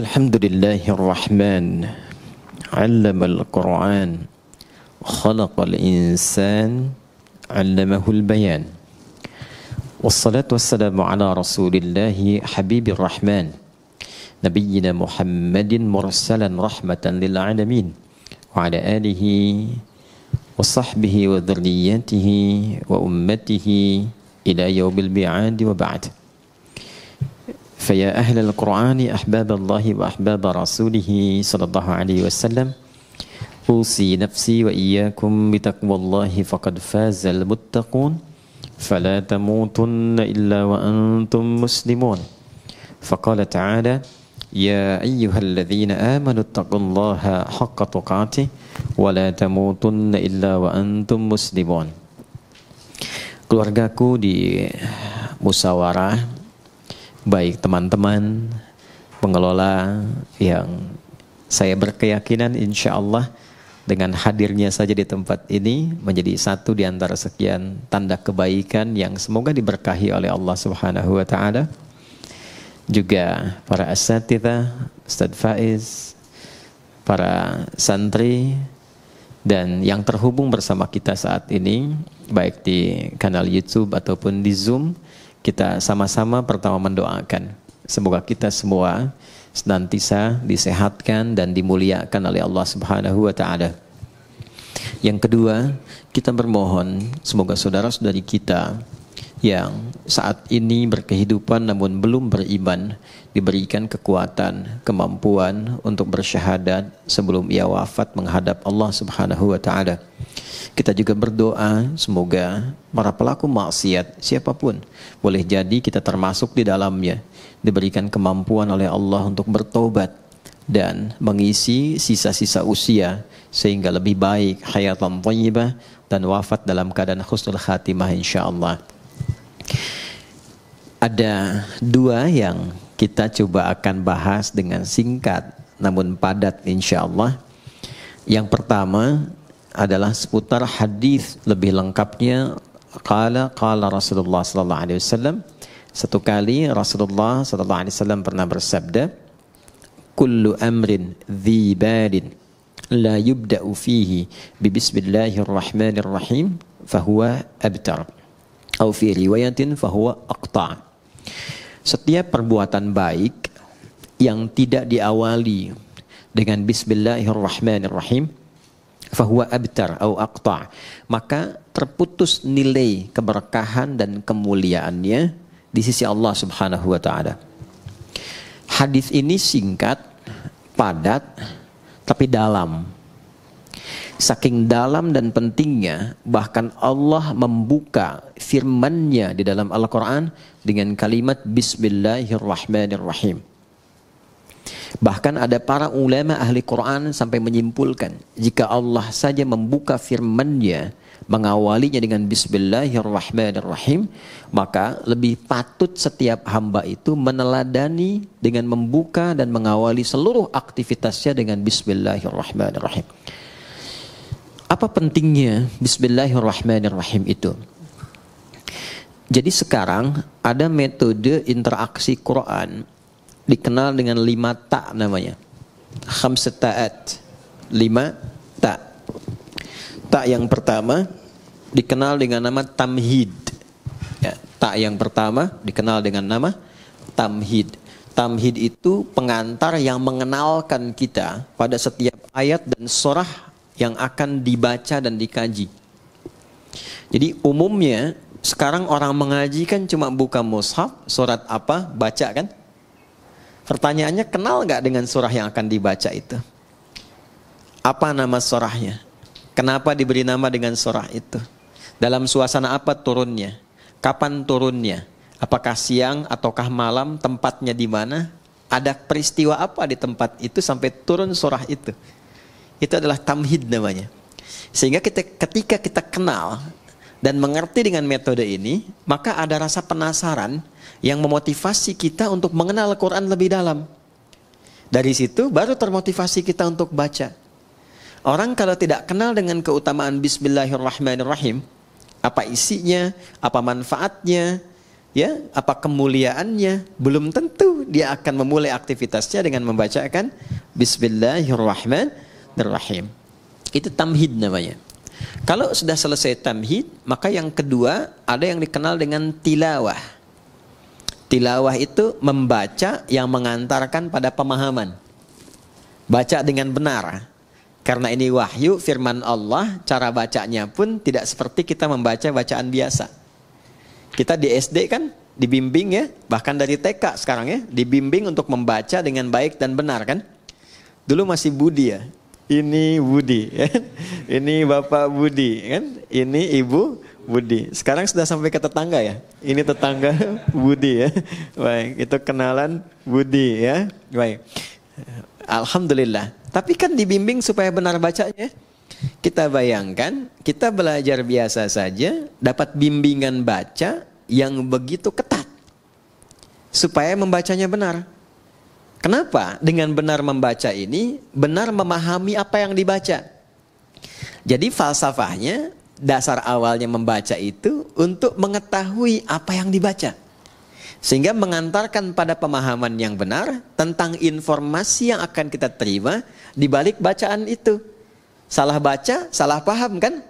Alhamdulillahirrahman, 'allamal Qur'an, khalaqal insan, 'allamahul bayan. Wassalatu wassalamu ala rasulillahi habibir rahman, nabiyyina Muhammadin mursalan rahmatan lil alamin, wa ala alihi wa sahbihi wa dhurriyyatihi wa ummatihi ila yaumil mi'ad wa ba'd. فيا أهل القرآن أحباب الله وأحباب رسوله صلى الله عليه وسلم أوصي نفسي وإياكم بتقوى الله فقد فاز المتقون فلا تموتن إلا وأنتم مسلمون. فقال تعالى يا أيها الذين آمنوا اتقوا الله حق تقاته ولا تموتن إلا وأنتم مسلمون. Keluargaku di musyawarah, baik teman-teman pengelola yang saya berkeyakinan insya Allah dengan hadirnya saja di tempat ini menjadi satu di antara sekian tanda kebaikan yang semoga diberkahi oleh Allah Subhanahu wa Ta'ala. Juga para asatidz, Ustadz Faiz, para santri, dan yang terhubung bersama kita saat ini baik di kanal YouTube ataupun di Zoom. Kita sama-sama pertama mendoakan semoga kita semua senantiasa disehatkan dan dimuliakan oleh Allah Subhanahu wa Ta'ala. Yang kedua, kita bermohon semoga saudara-saudari kita yang saat ini berkehidupan namun belum beriman diberikan kekuatan, kemampuan untuk bersyahadat sebelum ia wafat menghadap Allah Subhanahu wa Ta'ala. Kita juga berdoa semoga para pelaku maksiat siapapun, boleh jadi kita termasuk di dalamnya, diberikan kemampuan oleh Allah untuk bertobat dan mengisi sisa-sisa usia sehingga lebih baik hayatan thayyibah dan wafat dalam keadaan husnul khatimah insyaallah. Ada dua yang kita coba akan bahas dengan singkat namun padat insyaallah. Yang pertama adalah seputar hadis lebih lengkapnya qala Rasulullah sallallahu alaihi wasallam. Satu kali Rasulullah sallallahu alaihi wasallam pernah bersabda, kullu amrin dhi balin la yubda'u fihi bi bismillahirrahmanirrahim fahuwa abtar atau fi riwayatin fahuwa aqta'. Setiap perbuatan baik yang tidak diawali dengan bismillahirrahmanirrahim fahuwa abtar atau aqta', maka terputus nilai keberkahan dan kemuliaannya di sisi Allah Subhanahu wa Ta'ala. Hadis ini singkat, padat, tapi dalam. Saking dalam dan pentingnya, bahkan Allah membuka firman-Nya di dalam Al-Quran dengan kalimat Bismillahirrahmanirrahim. Bahkan ada para ulama ahli Quran sampai menyimpulkan, jika Allah saja membuka firman-Nya, mengawalinya dengan Bismillahirrahmanirrahim, maka lebih patut setiap hamba itu meneladani dengan membuka dan mengawali seluruh aktivitasnya dengan Bismillahirrahmanirrahim. Apa pentingnya Bismillahirrahmanirrahim itu? Jadi sekarang ada metode interaksi Quran dikenal dengan 5 ta namanya. Khamsat ta'at. 5 ta. Ta yang pertama dikenal dengan nama tamhid. Ya, ta yang pertama dikenal dengan nama tamhid. Tamhid itu pengantar yang mengenalkan kita pada setiap ayat dan surah yang akan dibaca dan dikaji. Jadi umumnya sekarang orang mengaji kan cuma buka mushaf, surat apa, baca kan? Pertanyaannya, kenal nggak dengan surah yang akan dibaca itu? Apa nama surahnya? Kenapa diberi nama dengan surah itu? Dalam suasana apa turunnya? Kapan turunnya? Apakah siang ataukah malam? Tempatnya di mana? Ada peristiwa apa di tempat itu sampai turun surah itu? Itu adalah tamhid namanya. Sehingga ketika kita kenal dan mengerti dengan metode ini, maka ada rasa penasaran yang memotivasi kita untuk mengenal Al-Quran lebih dalam. Dari situ baru termotivasi kita untuk baca. Orang kalau tidak kenal dengan keutamaan Bismillahirrahmanirrahim, apa isinya, apa manfaatnya, ya, apa kemuliaannya, belum tentu dia akan memulai aktivitasnya dengan membacakan Bismillahirrahmanirrahim. Itu tamhid namanya. Kalau sudah selesai tamhid, maka yang kedua ada yang dikenal dengan tilawah. Tilawah itu membaca yang mengantarkan pada pemahaman. Baca dengan benar. Karena ini wahyu, firman Allah, cara bacanya pun tidak seperti kita membaca bacaan biasa. Kita di SD kan dibimbing ya, bahkan dari TK sekarang ya, dibimbing untuk membaca dengan baik dan benar kan. Dulu masih Budi ya. Ini Budi kan? Ini Bapak Budi kan? Ini Ibu Budi. Sekarang sudah sampai ke tetangga ya. Ini tetangga Budi ya. Baik, itu kenalan Budi ya. Baik. Alhamdulillah. Tapi kan dibimbing supaya benar bacanya. Kita bayangkan, kita belajar biasa saja, dapat bimbingan baca yang begitu ketat supaya membacanya benar. Kenapa? Dengan benar membaca ini, benar memahami apa yang dibaca. Jadi falsafahnya, dasar awalnya membaca itu untuk mengetahui apa yang dibaca. Sehingga mengantarkan pada pemahaman yang benar tentang informasi yang akan kita terima di balik bacaan itu. Salah baca, salah paham kan?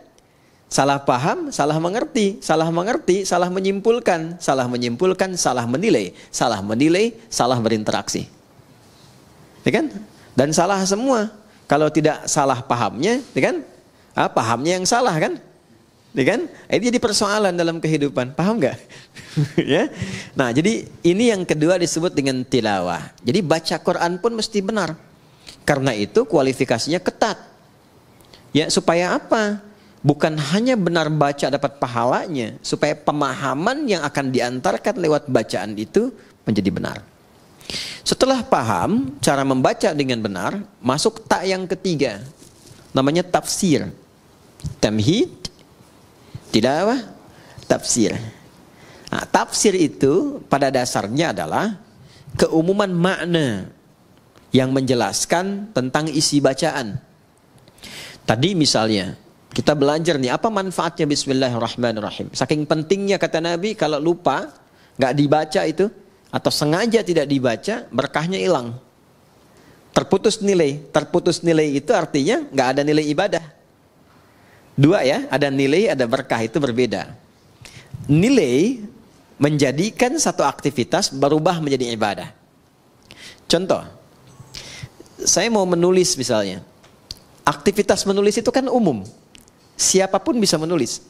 Salah paham, salah mengerti, salah mengerti, salah menyimpulkan, salah menyimpulkan, salah menilai, salah berinteraksi. Ya kan? Dan salah semua. Kalau tidak salah pahamnya, ya kan? Pahamnya yang salah kan? Ya kan? Ini jadi persoalan dalam kehidupan. Paham nggak? Ya. Nah, jadi ini yang kedua disebut dengan tilawah. Jadi baca Quran pun mesti benar. Karena itu kualifikasinya ketat. Ya, supaya apa? Bukan hanya benar baca dapat pahalanya, supaya pemahaman yang akan diantarkan lewat bacaan itu menjadi benar. Setelah paham cara membaca dengan benar, masuk tak yang ketiga. Namanya tafsir. Tamhid, tilawah, tafsir. Nah, tafsir itu pada dasarnya adalah keumuman makna yang menjelaskan tentang isi bacaan. Tadi misalnya kita belajar nih apa manfaatnya Bismillahirrahmanirrahim. Saking pentingnya kata Nabi, kalau lupa nggak dibaca itu atau sengaja tidak dibaca, berkahnya hilang. Terputus nilai. Terputus nilai itu artinya nggak ada nilai ibadah. Dua ya, ada nilai, ada berkah, itu berbeda. Nilai menjadikan satu aktivitas berubah menjadi ibadah. Contoh, saya mau menulis misalnya. Aktivitas menulis itu kan umum. Siapapun bisa menulis.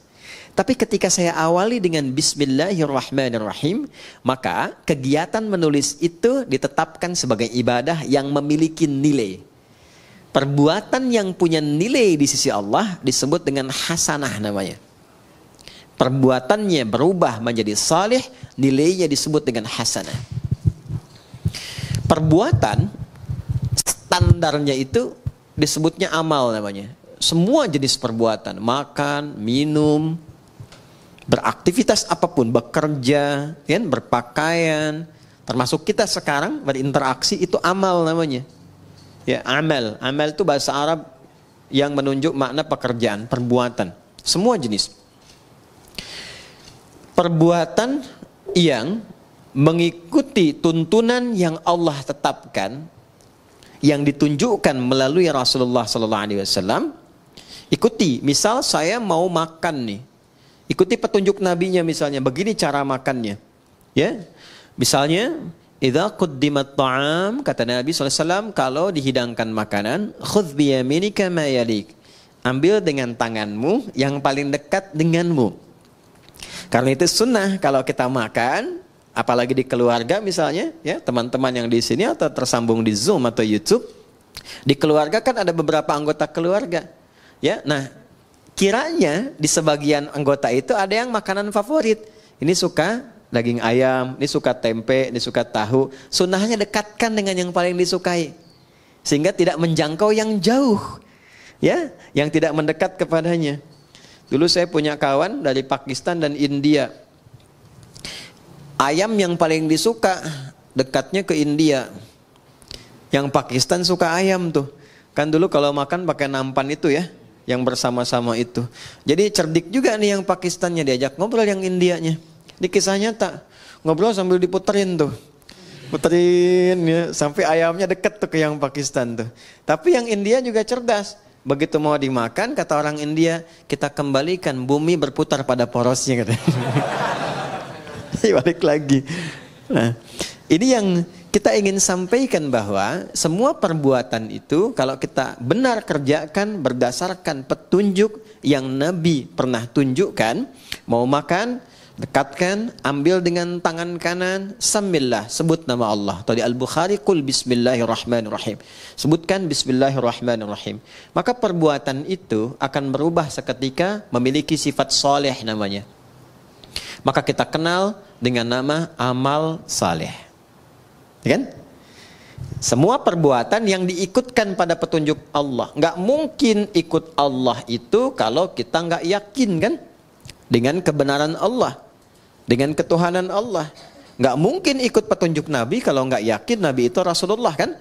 Tapi ketika saya awali dengan Bismillahirrahmanirrahim, maka kegiatan menulis itu ditetapkan sebagai ibadah yang memiliki nilai. Perbuatan yang punya nilai di sisi Allah disebut dengan hasanah namanya. Perbuatannya berubah menjadi salih, nilainya disebut dengan hasanah. Perbuatan standarnya itu disebutnya amal namanya. Semua jenis perbuatan, makan, minum, beraktivitas apapun, bekerja, kan, berpakaian, termasuk kita sekarang berinteraksi, itu amal namanya. Ya, amal. Amal itu bahasa Arab yang menunjuk makna pekerjaan, perbuatan. Semua jenis. Perbuatan yang mengikuti tuntunan yang Allah tetapkan, yang ditunjukkan melalui Rasulullah SAW, ikuti. Misal saya mau makan nih, ikuti petunjuk nabinya misalnya, begini cara makannya. Ya, misalnya, idza quddimat ta'am, kata Nabi SAW, kalau dihidangkan makanan, khudh biyaminika ma yalik, ambil dengan tanganmu yang paling dekat denganmu. Karena itu sunnah kalau kita makan, apalagi di keluarga misalnya, ya teman-teman yang di sini atau tersambung di Zoom atau YouTube, di keluarga kan ada beberapa anggota keluarga, ya. Nah, kiranya di sebagian anggota itu ada yang makanan favorit. Ini suka daging ayam, ini suka tempe, ini suka tahu. Sunnahnya dekatkan dengan yang paling disukai, sehingga tidak menjangkau yang jauh, ya, yang tidak mendekat kepadanya. Dulu saya punya kawan dari Pakistan dan India. Ayam yang paling disuka dekatnya ke India. Yang Pakistan suka ayam tuh. Kan dulu kalau makan pakai nampan itu ya, yang bersama-sama itu. Jadi cerdik juga nih yang Pakistannya, diajak ngobrol yang Indianya. Di kisah nyata, ngobrol sambil diputerin tuh. Puterin ya, sampai ayamnya deket tuh ke yang Pakistan tuh. Tapi yang India juga cerdas. Begitu mau dimakan, kata orang India, kita kembalikan bumi berputar pada porosnya. Balik lagi. Nah, ini yang kita ingin sampaikan bahwa semua perbuatan itu kalau kita benar kerjakan berdasarkan petunjuk yang Nabi pernah tunjukkan, mau makan, dekatkan, ambil dengan tangan kanan, samillah, sebut nama Allah. Tadi Al-Bukhari, qul bismillahirrahmanirrahim. Sebutkan bismillahirrahmanirrahim. Maka perbuatan itu akan berubah seketika memiliki sifat soleh namanya. Maka kita kenal dengan nama amal saleh. Ya kan? Semua perbuatan yang diikutkan pada petunjuk Allah. Nggak mungkin ikut Allah itu kalau kita nggak yakin kan? Dengan kebenaran Allah. Dengan ketuhanan Allah. Nggak mungkin ikut petunjuk Nabi kalau nggak yakin Nabi itu Rasulullah kan?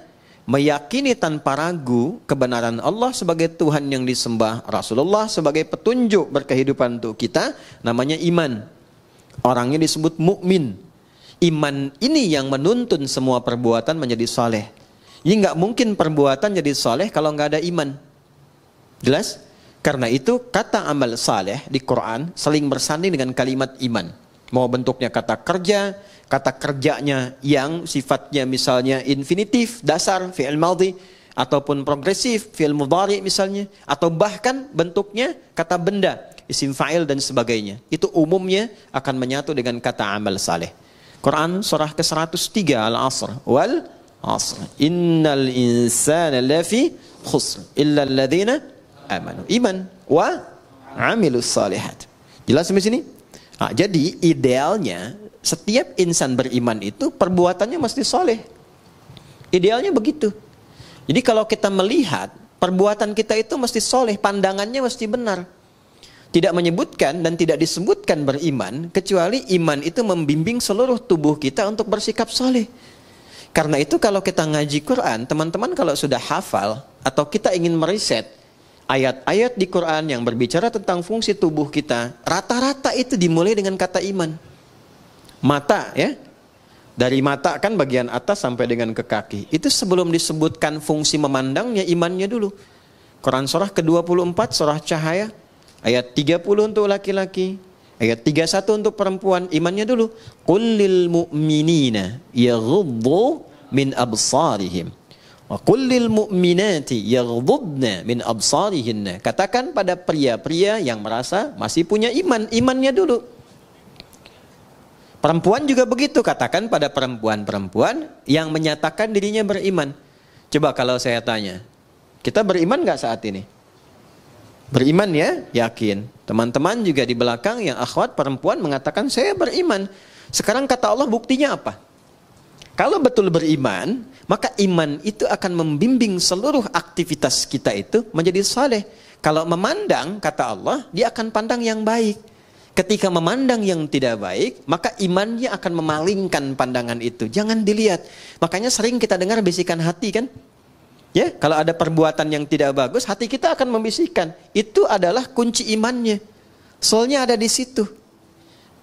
Meyakini tanpa ragu kebenaran Allah sebagai Tuhan yang disembah, Rasulullah sebagai petunjuk berkehidupan untuk kita, namanya iman. Orangnya disebut mukmin. Iman ini yang menuntun semua perbuatan menjadi saleh. Jadi nggak mungkin perbuatan jadi saleh kalau nggak ada iman. Jelas? Karena itu kata amal saleh di Quran saling bersanding dengan kalimat iman. Mau bentuknya kata kerja, kata kerjanya yang sifatnya misalnya infinitif, dasar, fi'il madhi, ataupun progresif, fi'il mudhari misalnya, atau bahkan bentuknya kata benda, isim fa'il dan sebagainya. Itu umumnya akan menyatu dengan kata amal saleh. Quran surah ke-103 Al-Asr. Wal asr. Innal insana lafi khusr illa alladhina amanu. Iman wa amilus salihat. Jelas sampai sini? Nah, jadi idealnya setiap insan beriman itu perbuatannya mesti soleh. Idealnya begitu. Jadi kalau kita melihat perbuatan kita itu mesti soleh, pandangannya mesti benar. Tidak menyebutkan dan tidak disebutkan beriman, kecuali iman itu membimbing seluruh tubuh kita untuk bersikap soleh. Karena itu kalau kita ngaji Quran, teman-teman kalau sudah hafal, atau kita ingin meriset ayat-ayat di Quran yang berbicara tentang fungsi tubuh kita, rata-rata itu dimulai dengan kata iman. Mata ya, dari mata kan bagian atas sampai dengan ke kaki. Itu sebelum disebutkan fungsi memandangnya, imannya dulu. Quran surah ke-24, surah Cahaya, ayat 30 untuk laki-laki, ayat 31 untuk perempuan, imannya dulu. Qul lil mu'minina yaghuddu min absarihim wa qul lil mu'minati yaghuddna min absarihinna. Katakan pada pria-pria yang merasa masih punya iman, imannya dulu. Perempuan juga begitu, katakan pada perempuan-perempuan yang menyatakan dirinya beriman. Coba kalau saya tanya, kita beriman nggak saat ini? Beriman ya, yakin. Teman-teman juga di belakang yang akhwat perempuan mengatakan saya beriman. Sekarang kata Allah buktinya apa? Kalau betul beriman, maka iman itu akan membimbing seluruh aktivitas kita itu menjadi saleh. Kalau memandang, kata Allah, dia akan pandang yang baik. Ketika memandang yang tidak baik, maka imannya akan memalingkan pandangan itu. Jangan dilihat. Makanya sering kita dengar bisikan hati kan? Ya, kalau ada perbuatan yang tidak bagus, hati kita akan membisikkan. Itu adalah kunci imannya. Soalnya ada di situ.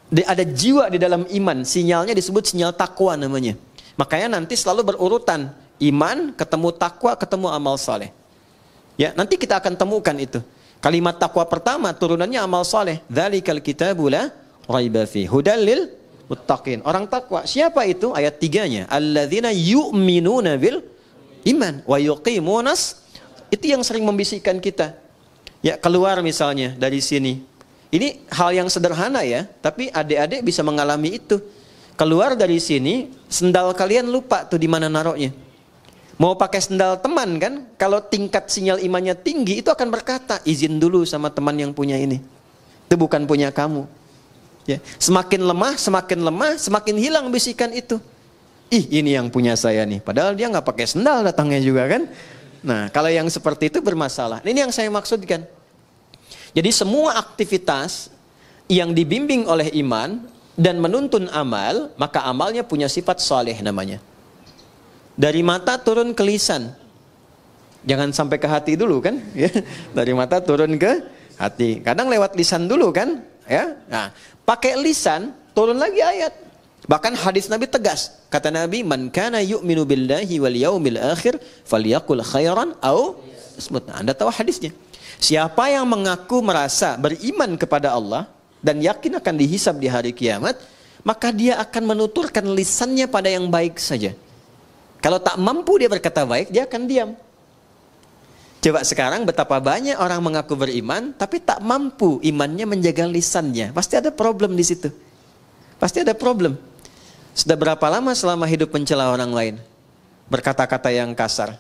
Ada jiwa di dalam iman. Sinyalnya disebut sinyal takwa namanya. Makanya nanti selalu berurutan. Iman, ketemu takwa, ketemu amal saleh. Ya, nanti kita akan temukan itu. Kalimat takwa pertama turunannya amal saleh. Dzalikal kitabu la raiba fi hudal lil muttaqin. Orang takwa. Siapa itu? Ayat 3-nya. Alladzina yu'minuna bil iman wa yuqimunas, itu yang sering membisikkan kita. Ya, keluar misalnya dari sini. Ini hal yang sederhana ya, tapi adik-adik bisa mengalami itu. Keluar dari sini, sendal kalian lupa tuh di mana naruhnya. Mau pakai sendal teman kan, kalau tingkat sinyal imannya tinggi itu akan berkata, izin dulu sama teman yang punya ini. Itu bukan punya kamu. Ya, semakin lemah, semakin hilang bisikan itu. Ih, ini yang punya saya nih. Padahal dia nggak pakai sendal datangnya juga kan. Nah, kalau yang seperti itu bermasalah. Ini yang saya maksudkan. Jadi semua aktivitas yang dibimbing oleh iman dan menuntun amal, maka amalnya punya sifat saleh namanya. Dari mata turun ke lisan. Jangan sampai ke hati dulu kan. Dari mata turun ke hati. Kadang lewat lisan dulu kan. Ya. Nah, pakai lisan turun lagi ayat. Bahkan hadis Nabi tegas. Kata Nabi, "Man kana yu'minu billahi wal yaumil akhir falyaqul khairan aw asmut." Anda tahu hadisnya. Siapa yang mengaku merasa beriman kepada Allah dan yakin akan dihisab di hari kiamat, maka dia akan menuturkan lisannya pada yang baik saja. Kalau tak mampu dia berkata baik, dia akan diam. Coba sekarang betapa banyak orang mengaku beriman, tapi tak mampu imannya menjaga lisannya. Pasti ada problem di situ. Pasti ada problem. Sudah berapa lama selama hidup mencela orang lain? Berkata-kata yang kasar.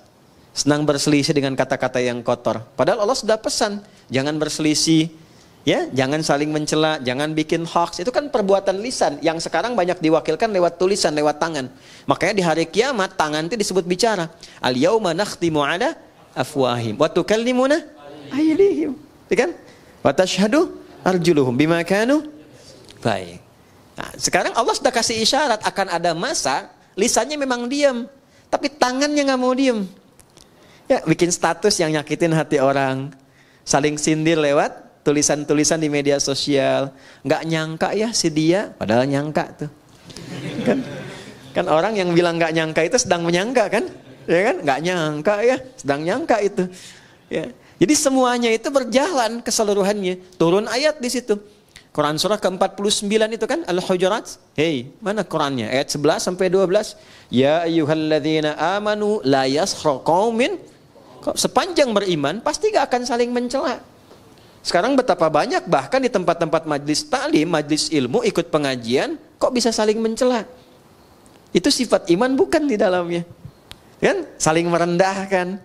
Senang berselisih dengan kata-kata yang kotor. Padahal Allah sudah pesan, jangan berselisih, ya, jangan saling mencela, jangan bikin hoax. Itu kan perbuatan lisan yang sekarang banyak diwakilkan lewat tulisan, lewat tangan. Makanya di hari kiamat tangan itu disebut bicara. Al-yauma nakhtimu ala afwahim wa tukallimuna aydihim. Kan? Wa tashhadu arjuluhum bima kanu. Baik. Nah, sekarang Allah sudah kasih isyarat akan ada masa lisannya memang diam, tapi tangannya nggak mau diam. Ya, bikin status yang nyakitin hati orang, saling sindir lewat tulisan-tulisan di media sosial. Nggak nyangka ya si dia, padahal nyangka tuh. Kan orang yang bilang nggak nyangka itu sedang menyangka kan? Ya kan? Nggak nyangka ya, sedang nyangka itu. Ya. Jadi semuanya itu berjalan keseluruhannya. Turun ayat di situ. Quran surah ke-49 itu kan Al-Hujurat. Hei, mana Qurannya? Ayat 11 sampai 12. Ya ayyuhalladzina amanu la yaskhar qaumin. Sepanjang beriman pasti gak akan saling mencela. Sekarang betapa banyak bahkan di tempat-tempat majlis ta'lim, majlis ilmu, ikut pengajian, kok bisa saling mencela? Itu sifat iman bukan di dalamnya. Kan? Saling merendahkan.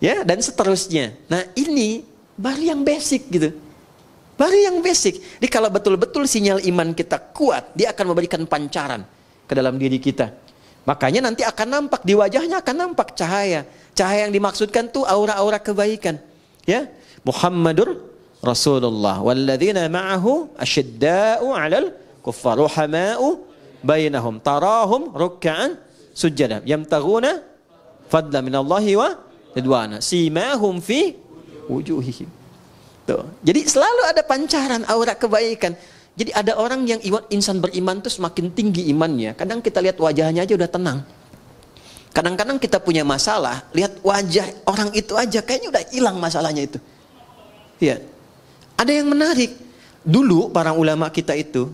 Ya, dan seterusnya. Nah, ini baru yang basic gitu. Baru yang basic. Jadi kalau betul-betul sinyal iman kita kuat, dia akan memberikan pancaran ke dalam diri kita. Makanya nanti akan nampak di wajahnya, akan nampak cahaya. Cahaya yang dimaksudkan tuh aura-aura kebaikan. Ya, Muhammadur Rasulullah walladzina ma'ahu asyidda'u 'alal kuffar ruhama'u bainahum tarahum ruk'an sujada yamtaghuna fadla minallahi wa ridwana simahum fi wujuhihim. Tuh. Jadi selalu ada pancaran aura kebaikan. Jadi ada orang yang insan beriman tuh semakin tinggi imannya. Kadang kita lihat wajahnya aja udah tenang. Kadang-kadang kita punya masalah, lihat wajah orang itu aja kayaknya udah hilang masalahnya itu. Iya. Ada yang menarik. Dulu para ulama kita itu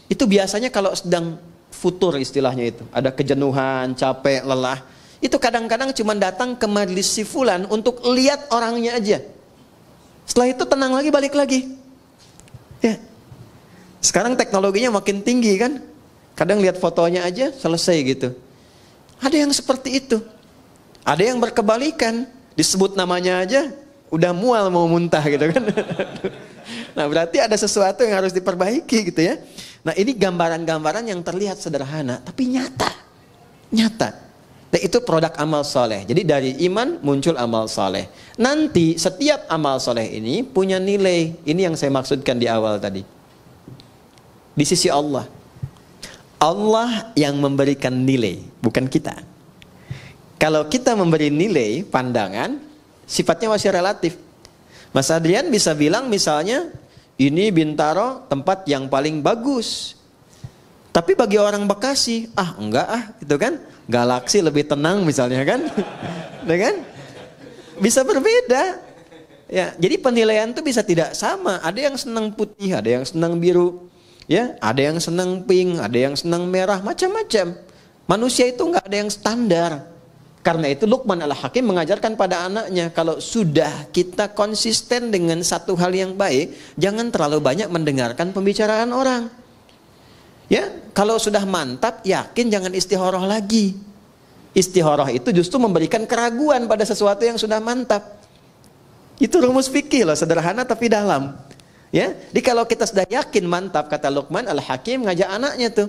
biasanya kalau sedang futur istilahnya itu, ada kejenuhan, capek, lelah, itu kadang-kadang cuma datang ke majelis si fulan untuk lihat orangnya aja. Setelah itu tenang lagi, balik lagi. Ya. Sekarang teknologinya makin tinggi kan. Kadang lihat fotonya aja selesai gitu. Ada yang seperti itu. Ada yang berkebalikan. Disebut namanya aja udah mual mau muntah gitu kan. Nah berarti ada sesuatu yang harus diperbaiki gitu ya. Nah ini gambaran-gambaran yang terlihat sederhana tapi nyata. Nyata. Dan itu produk amal soleh. Jadi dari iman muncul amal soleh. Nanti setiap amal soleh ini punya nilai. Ini yang saya maksudkan di awal tadi. Di sisi Allah. Allah yang memberikan nilai, bukan kita. Kalau kita memberi nilai, pandangan, sifatnya masih relatif. Mas Adrian bisa bilang misalnya, ini Bintaro tempat yang paling bagus. Tapi bagi orang Bekasi, enggak gitu kan. Galaksi lebih tenang misalnya kan. Kan? Bisa berbeda. Ya, jadi penilaian itu bisa tidak sama. Ada yang senang putih, ada yang senang biru. Ya, ada yang senang pink, ada yang senang merah, macam-macam. Manusia itu enggak ada yang standar. Karena itu Luqman Al-Hakim mengajarkan pada anaknya, kalau sudah kita konsisten dengan satu hal yang baik, jangan terlalu banyak mendengarkan pembicaraan orang. Ya, kalau sudah mantap, yakin jangan istikharah lagi. Istikharah itu justru memberikan keraguan pada sesuatu yang sudah mantap. Itu rumus fikih loh, sederhana tapi dalam. Ya, jadi kalau kita sudah yakin mantap, kata Luqman Al-Hakim ngajak anaknya tuh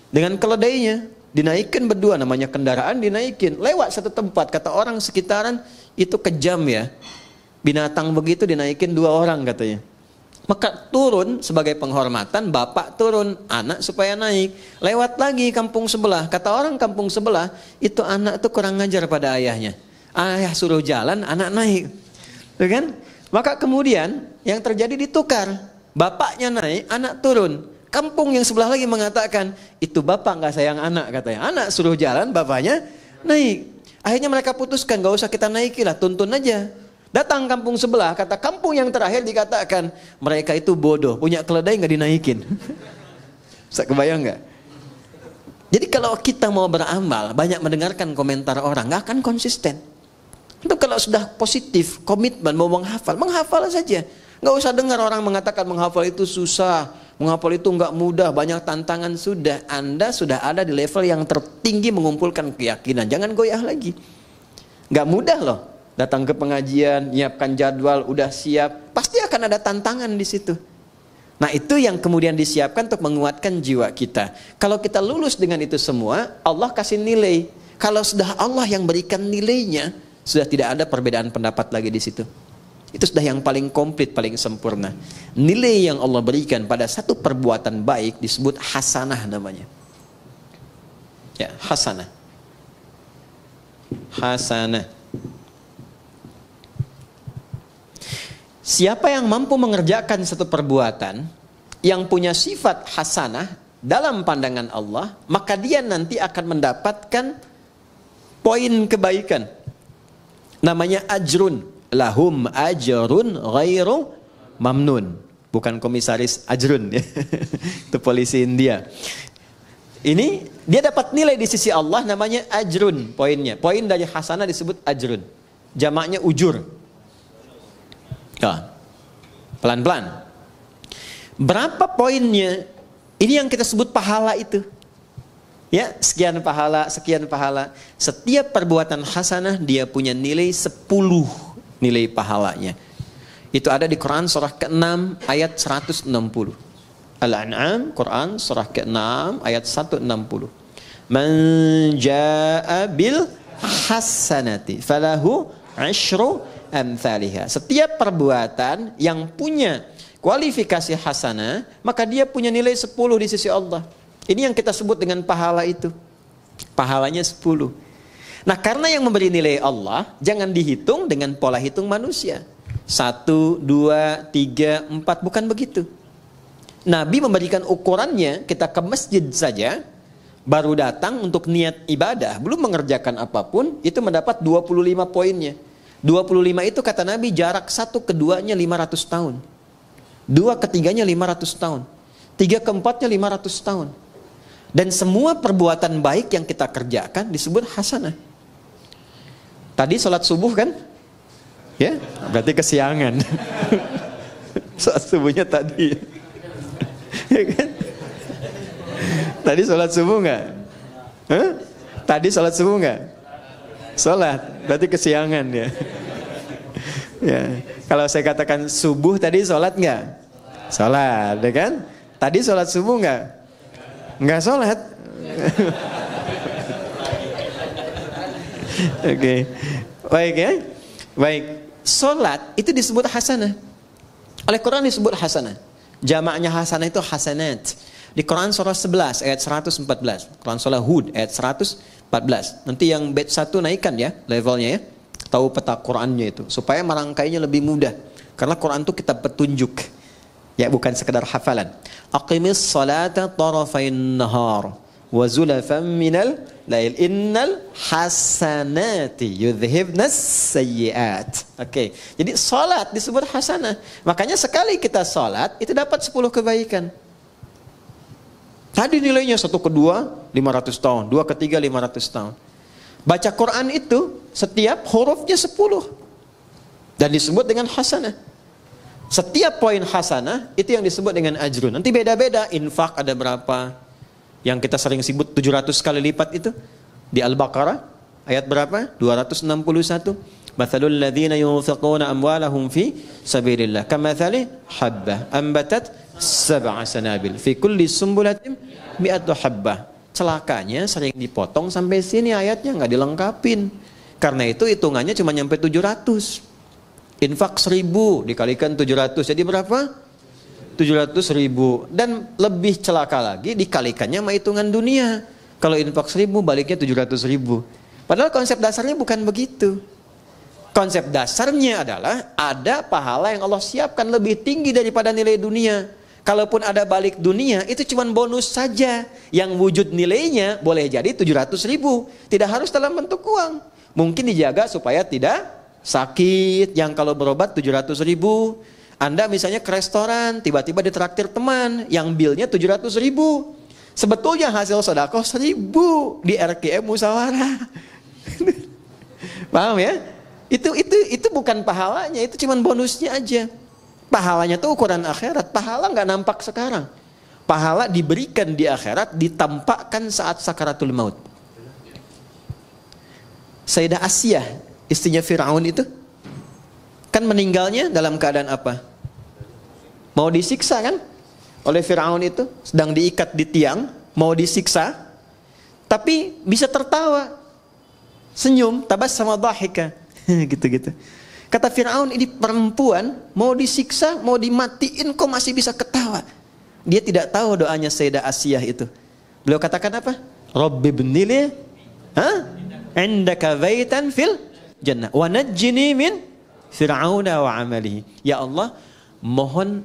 dengan keledainya dinaikin berdua, namanya kendaraan dinaikin lewat satu tempat, kata orang sekitaran itu kejam ya, binatang begitu dinaikin 2 orang katanya. Maka turun sebagai penghormatan, bapak turun, anak supaya naik, lewat lagi kampung sebelah, kata orang kampung sebelah itu anak tuh kurang ngajar pada ayahnya, ayah suruh jalan, anak naik, tuh kan? Maka kemudian yang terjadi ditukar. Bapaknya naik, anak turun. Kampung yang sebelah lagi mengatakan, itu bapak nggak sayang anak katanya. Anak suruh jalan, bapaknya naik. Akhirnya mereka putuskan, nggak usah kita naiki lah, tuntun aja. Datang kampung sebelah, kata kampung yang terakhir dikatakan, mereka itu bodoh, punya keledai nggak dinaikin. Bisa kebayang nggak? Jadi kalau kita mau beramal, banyak mendengarkan komentar orang, nggak akan konsisten. Itu kalau sudah positif, komitmen mau menghafal saja. Nggak usah dengar orang mengatakan menghafal itu susah, menghafal itu nggak mudah, banyak tantangan. Sudah, Anda sudah ada di level yang tertinggi mengumpulkan keyakinan. Jangan goyah lagi. Nggak mudah loh. Datang ke pengajian, nyiapkan jadwal, udah siap, pasti akan ada tantangan di situ. Nah itu yang kemudian disiapkan untuk menguatkan jiwa kita. Kalau kita lulus dengan itu semua, Allah kasih nilai. Kalau sudah Allah yang berikan nilainya, sudah tidak ada perbedaan pendapat lagi di situ. Itu sudah yang paling komplit, paling sempurna. Nilai yang Allah berikan pada satu perbuatan baik disebut hasanah namanya. Ya, hasanah. Hasanah. Siapa yang mampu mengerjakan satu perbuatan yang punya sifat hasanah dalam pandangan Allah, maka dia nanti akan mendapatkan poin kebaikan. Namanya ajrun. Lahum ajrun ghairu mamnun. Bukan komisaris ajrun ya. Itu polisi India. Ini dia dapat nilai di sisi Allah namanya ajrun poinnya. Poin dari hasanah disebut ajrun. Jamaknya ujur. Ya. Pelan-pelan. Berapa poinnya? Ini yang kita sebut pahala itu. Ya, sekian pahala, sekian pahala. Setiap perbuatan hasanah dia punya nilai 10 nilai pahalanya. Itu ada di Quran surah ke-6 ayat 160. Al-An'am, Quran surah ke-6 ayat 160. Man jaa'a bil hasanati falahu 'asyru amsalihha. Setiap perbuatan yang punya kualifikasi hasanah, maka dia punya nilai 10 di sisi Allah. Ini yang kita sebut dengan pahala itu. Pahalanya 10. Nah karena yang memberi nilai Allah, jangan dihitung dengan pola hitung manusia. 1, 2, 3, 4, bukan begitu. Nabi memberikan ukurannya, kita ke masjid saja, baru datang untuk niat ibadah, belum mengerjakan apapun, itu mendapat 25 poinnya. 25 itu kata Nabi jarak 1 ke 2-nya 500 tahun. 2 ke 3-nya 500 tahun. 3 ke 4-nya 500 tahun. Dan semua perbuatan baik yang kita kerjakan disebut hasanah. Tadi sholat subuh kan? Ya, berarti kesiangan. Sholat subuhnya tadi. Ya kan? Tadi sholat subuh nggak? Tadi sholat subuh nggak? Sholat, berarti kesiangan ya. Ya, kalau saya katakan subuh tadi sholat nggak? Sholat, ya kan? Tadi sholat subuh nggak? Nggak sholat. Oke, baik ya, baik. Sholat itu disebut hasanah. Oleh Quran disebut hasanah. Jamaknya hasanah itu hasanat. Di Quran surah 11 ayat 114. Quran surah Hud ayat 114. Nanti yang bait 1 naikkan ya levelnya ya. Tahu peta Qurannya itu supaya merangkainya lebih mudah. Karena Quran itu kitab petunjuk. Ya bukan sekedar hafalan. Aqimis salata tarafain nahar wa zulafan minal lail innal hasanati yudhhibnas sayyiat. Oke. Jadi salat disebut hasanah. Makanya sekali kita salat itu dapat 10 kebaikan. Tadi nilainya 1 ke 2 500 tahun, 2 ke 3 500 tahun. Baca Quran itu setiap hurufnya 10 dan disebut dengan hasanah. Setiap poin hasanah itu yang disebut dengan ajrun. Nanti beda-beda, infak ada berapa? Yang kita sering sebut 700 kali lipat itu di Al-Baqarah ayat berapa? 261. Mathalul ladzina yunfiquna amwalahum fi sabilillah kamathali habbah ambatat sab'a sanabil fi kulli sumbulatin mi'atu habbah. Celakanya sering dipotong sampai sini ayatnya nggak dilengkapin. Karena itu hitungannya cuma nyampe 700. Infak 1000 dikalikan 700 jadi berapa? 700.000. Dan lebih celaka lagi dikalikannya sama hitungan dunia. Kalau infak 1000 baliknya 700.000. Padahal konsep dasarnya bukan begitu. Konsep dasarnya adalah ada pahala yang Allah siapkan lebih tinggi daripada nilai dunia. Kalaupun ada balik dunia, itu cuma bonus saja. Yang wujud nilainya boleh jadi 700.000. Tidak harus dalam bentuk uang. Mungkin dijaga supaya tidak sakit. Yang kalau berobat 700.000. Anda misalnya ke restoran, tiba-tiba ditraktir teman, yang bilnya 700.000. Sebetulnya hasil sedekah 1.000 di RKM Musyawarah. Paham ya? Itu bukan pahalanya, itu cuma bonusnya aja. Pahalanya tuh ukuran akhirat. Pahala nggak nampak sekarang. Pahala diberikan di akhirat, ditampakkan saat sakaratul maut. Sayyidah Asiyah, istrinya Fir'aun itu, kan meninggalnya dalam keadaan apa? Mau disiksa kan? Oleh Fir'aun itu, sedang diikat di tiang, mau disiksa, tapi bisa tertawa, senyum, tabassama dhahika, gitu-gitu. Kata Fir'aun, ini perempuan mau disiksa, mau dimatiin, kok masih bisa ketawa? Dia tidak tahu doanya Sayyidah Asiyah itu. Beliau katakan apa? Rabbi ibnili indaka baitan fil jannah wa najjini min fir'auna wa amalihi. Ya Allah, mohon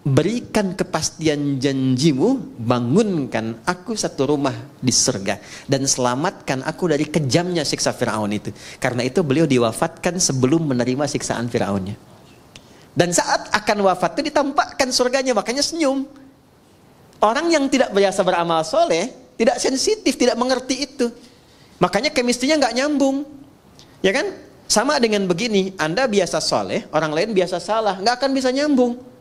berikan kepastian janjimu, bangunkan aku satu rumah di surga dan selamatkan aku dari kejamnya siksa Fir'aun itu. Karena itu beliau diwafatkan sebelum menerima siksaan Fir'aunnya. Dan saat akan wafat itu ditampakkan surganya, makanya senyum. Orang yang tidak biasa beramal soleh, tidak sensitif, tidak mengerti itu. Makanya kemistrinya nggak nyambung. Ya kan? Sama dengan begini, Anda biasa soleh, orang lain biasa salah, nggak akan bisa nyambung.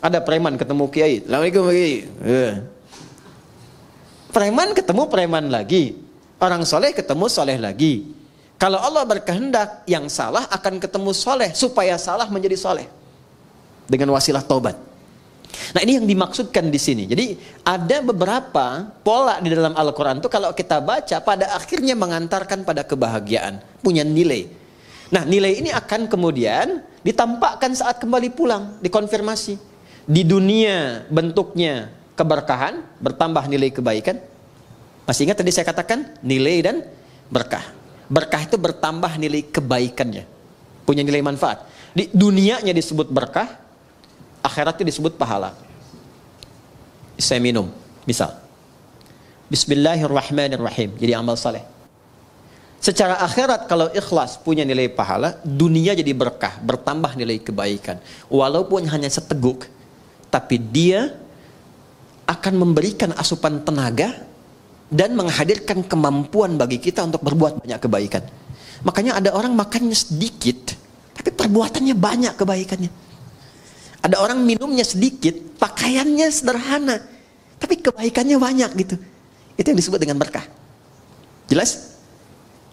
Ada preman ketemu kiai, Assalamualaikum kiai. Preman ketemu preman lagi, orang soleh ketemu soleh lagi. Kalau Allah berkehendak, yang salah akan ketemu soleh, supaya salah menjadi soleh dengan wasilah taubat. Nah, ini yang dimaksudkan di sini. Jadi ada beberapa pola di dalam Al-Quran itu kalau kita baca pada akhirnya mengantarkan pada kebahagiaan, punya nilai. Nah, nilai ini akan kemudian ditampakkan saat kembali pulang, dikonfirmasi. Di dunia bentuknya keberkahan, bertambah nilai kebaikan. Masih ingat tadi saya katakan nilai dan berkah. Berkah itu bertambah nilai kebaikannya, punya nilai manfaat. Di dunianya disebut berkah, akhiratnya disebut pahala. Saya minum, misal Bismillahirrahmanirrahim, jadi amal saleh. Secara akhirat kalau ikhlas punya nilai pahala, dunia jadi berkah, bertambah nilai kebaikan. Walaupun hanya seteguk, tapi dia akan memberikan asupan tenaga dan menghadirkan kemampuan bagi kita untuk berbuat banyak kebaikan. Makanya ada orang makannya sedikit, tapi perbuatannya banyak kebaikannya. Ada orang minumnya sedikit, pakaiannya sederhana, tapi kebaikannya banyak gitu. Itu yang disebut dengan berkah. Jelas?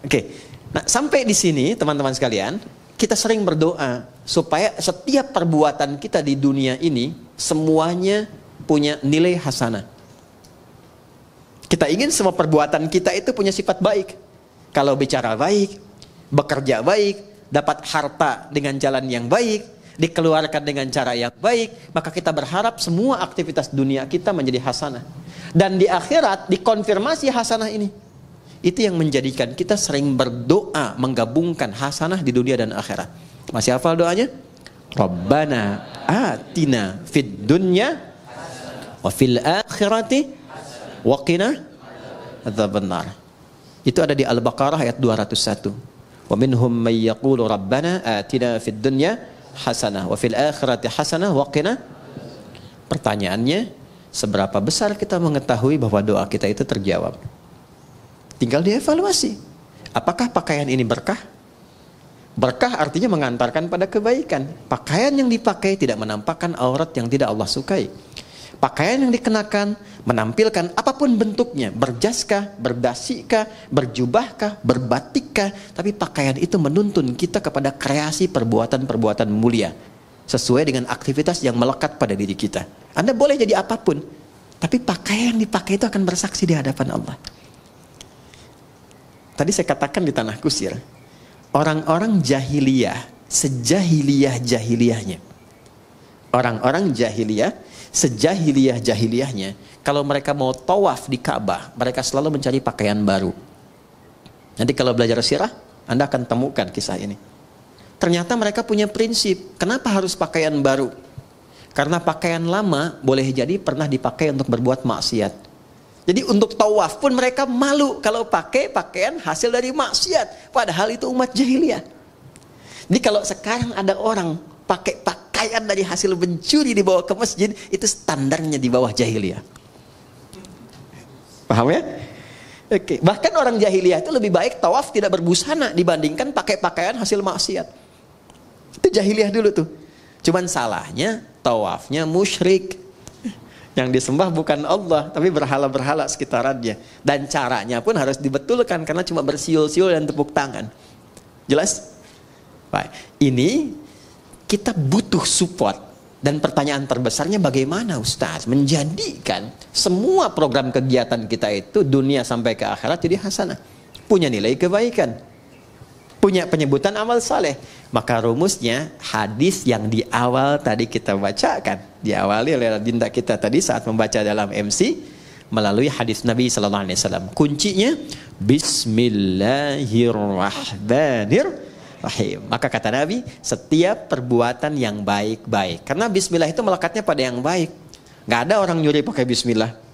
Oke. Nah, sampai di sini teman-teman sekalian, kita sering berdoa supaya setiap perbuatan kita di dunia ini semuanya punya nilai hasanah. Kita ingin semua perbuatan kita itu punya sifat baik. Kalau bicara baik, bekerja baik, dapat harta dengan jalan yang baik, dikeluarkan dengan cara yang baik, maka kita berharap semua aktivitas dunia kita menjadi hasanah. Dan di akhirat dikonfirmasi hasanah ini. Itu yang menjadikan kita sering berdoa menggabungkan hasanah di dunia dan akhirat. Masih hafal doanya? Rabbana atina fid dunya wa fil akhirati wa qina adzabannar. Itu ada di Al-Baqarah ayat 201. Wa minhum may yaqulu rabbana atina fid dunya hasanah wa fil akhirati hasanah wa qina. Pertanyaannya, seberapa besar kita mengetahui bahwa doa kita itu terjawab? Tinggal dievaluasi. Apakah pakaian ini berkah? Berkah artinya mengantarkan pada kebaikan. Pakaian yang dipakai tidak menampakkan aurat yang tidak Allah sukai. Pakaian yang dikenakan menampilkan apapun bentuknya, berjaskah, berdasikah, berjubahkah, berbatikkah, tapi pakaian itu menuntun kita kepada kreasi perbuatan-perbuatan mulia sesuai dengan aktivitas yang melekat pada diri kita. Anda boleh jadi apapun, tapi pakaian yang dipakai itu akan bersaksi di hadapan Allah. Tadi saya katakan di tanah kusir, orang-orang jahiliyah, sejahiliyah-jahiliyahnya. Orang-orang jahiliyah, sejahiliyah-jahiliyahnya, kalau mereka mau tawaf di Ka'bah, mereka selalu mencari pakaian baru. Nanti kalau belajar sirah, Anda akan temukan kisah ini. Ternyata mereka punya prinsip, kenapa harus pakaian baru? Karena pakaian lama boleh jadi pernah dipakai untuk berbuat maksiat. Jadi untuk tawaf pun mereka malu kalau pakai pakaian hasil dari maksiat. Padahal itu umat jahiliyah. Jadi kalau sekarang ada orang pakai pakaian dari hasil mencuri dibawa ke masjid, itu standarnya di bawah jahiliyah. Paham ya? Oke. Bahkan orang jahiliyah itu lebih baik tawaf tidak berbusana dibandingkan pakai pakaian hasil maksiat. Itu jahiliyah dulu tuh. Cuman salahnya tawafnya musyrik. Yang disembah bukan Allah, tapi berhala-berhala sekitarannya. Dan caranya pun harus dibetulkan karena cuma bersiul-siul dan tepuk tangan. Jelas? Baik. Ini kita butuh support. Dan pertanyaan terbesarnya bagaimana Ustaz menjadikan semua program kegiatan kita itu dunia sampai ke akhirat jadi hasanah. Punya nilai kebaikan. Punya penyebutan amal saleh. Maka rumusnya hadis yang di awal tadi kita bacakan. Diawali oleh dinda kita tadi saat membaca dalam MC. Melalui hadis Nabi SAW. Kuncinya Bismillahirrahmanirrahim. Maka kata Nabi, setiap perbuatan yang baik-baik. Karena bismillah itu melekatnya pada yang baik. Gak ada orang nyuri pakai bismillah.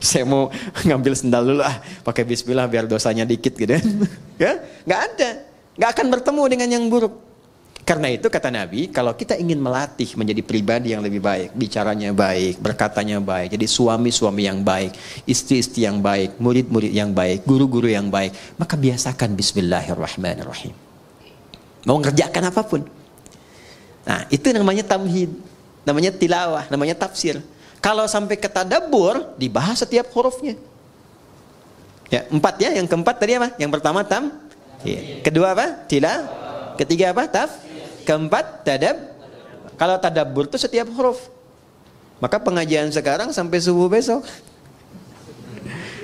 Saya mau ngambil sendal dulu pakai bismillah biar dosanya dikit gitu. Ya, nggak ada, nggak akan bertemu dengan yang buruk. Karena itu kata Nabi, kalau kita ingin melatih menjadi pribadi yang lebih baik, bicaranya baik, berkatanya baik, jadi suami-suami yang baik, istri-istri yang baik, murid-murid yang baik, guru-guru yang baik, maka biasakan Bismillahirrahmanirrahim. Mau ngerjakan apapun. Nah, itu namanya tamhid, namanya tilawah, namanya tafsir. Kalau sampai ke tadabbur, dibahas setiap hurufnya. Ya, 4 ya. Yang keempat tadi apa? Yang pertama kedua apa? Tila. Ketiga apa? Keempat Kalau tadabbur itu setiap huruf. Maka pengajian sekarang sampai subuh besok.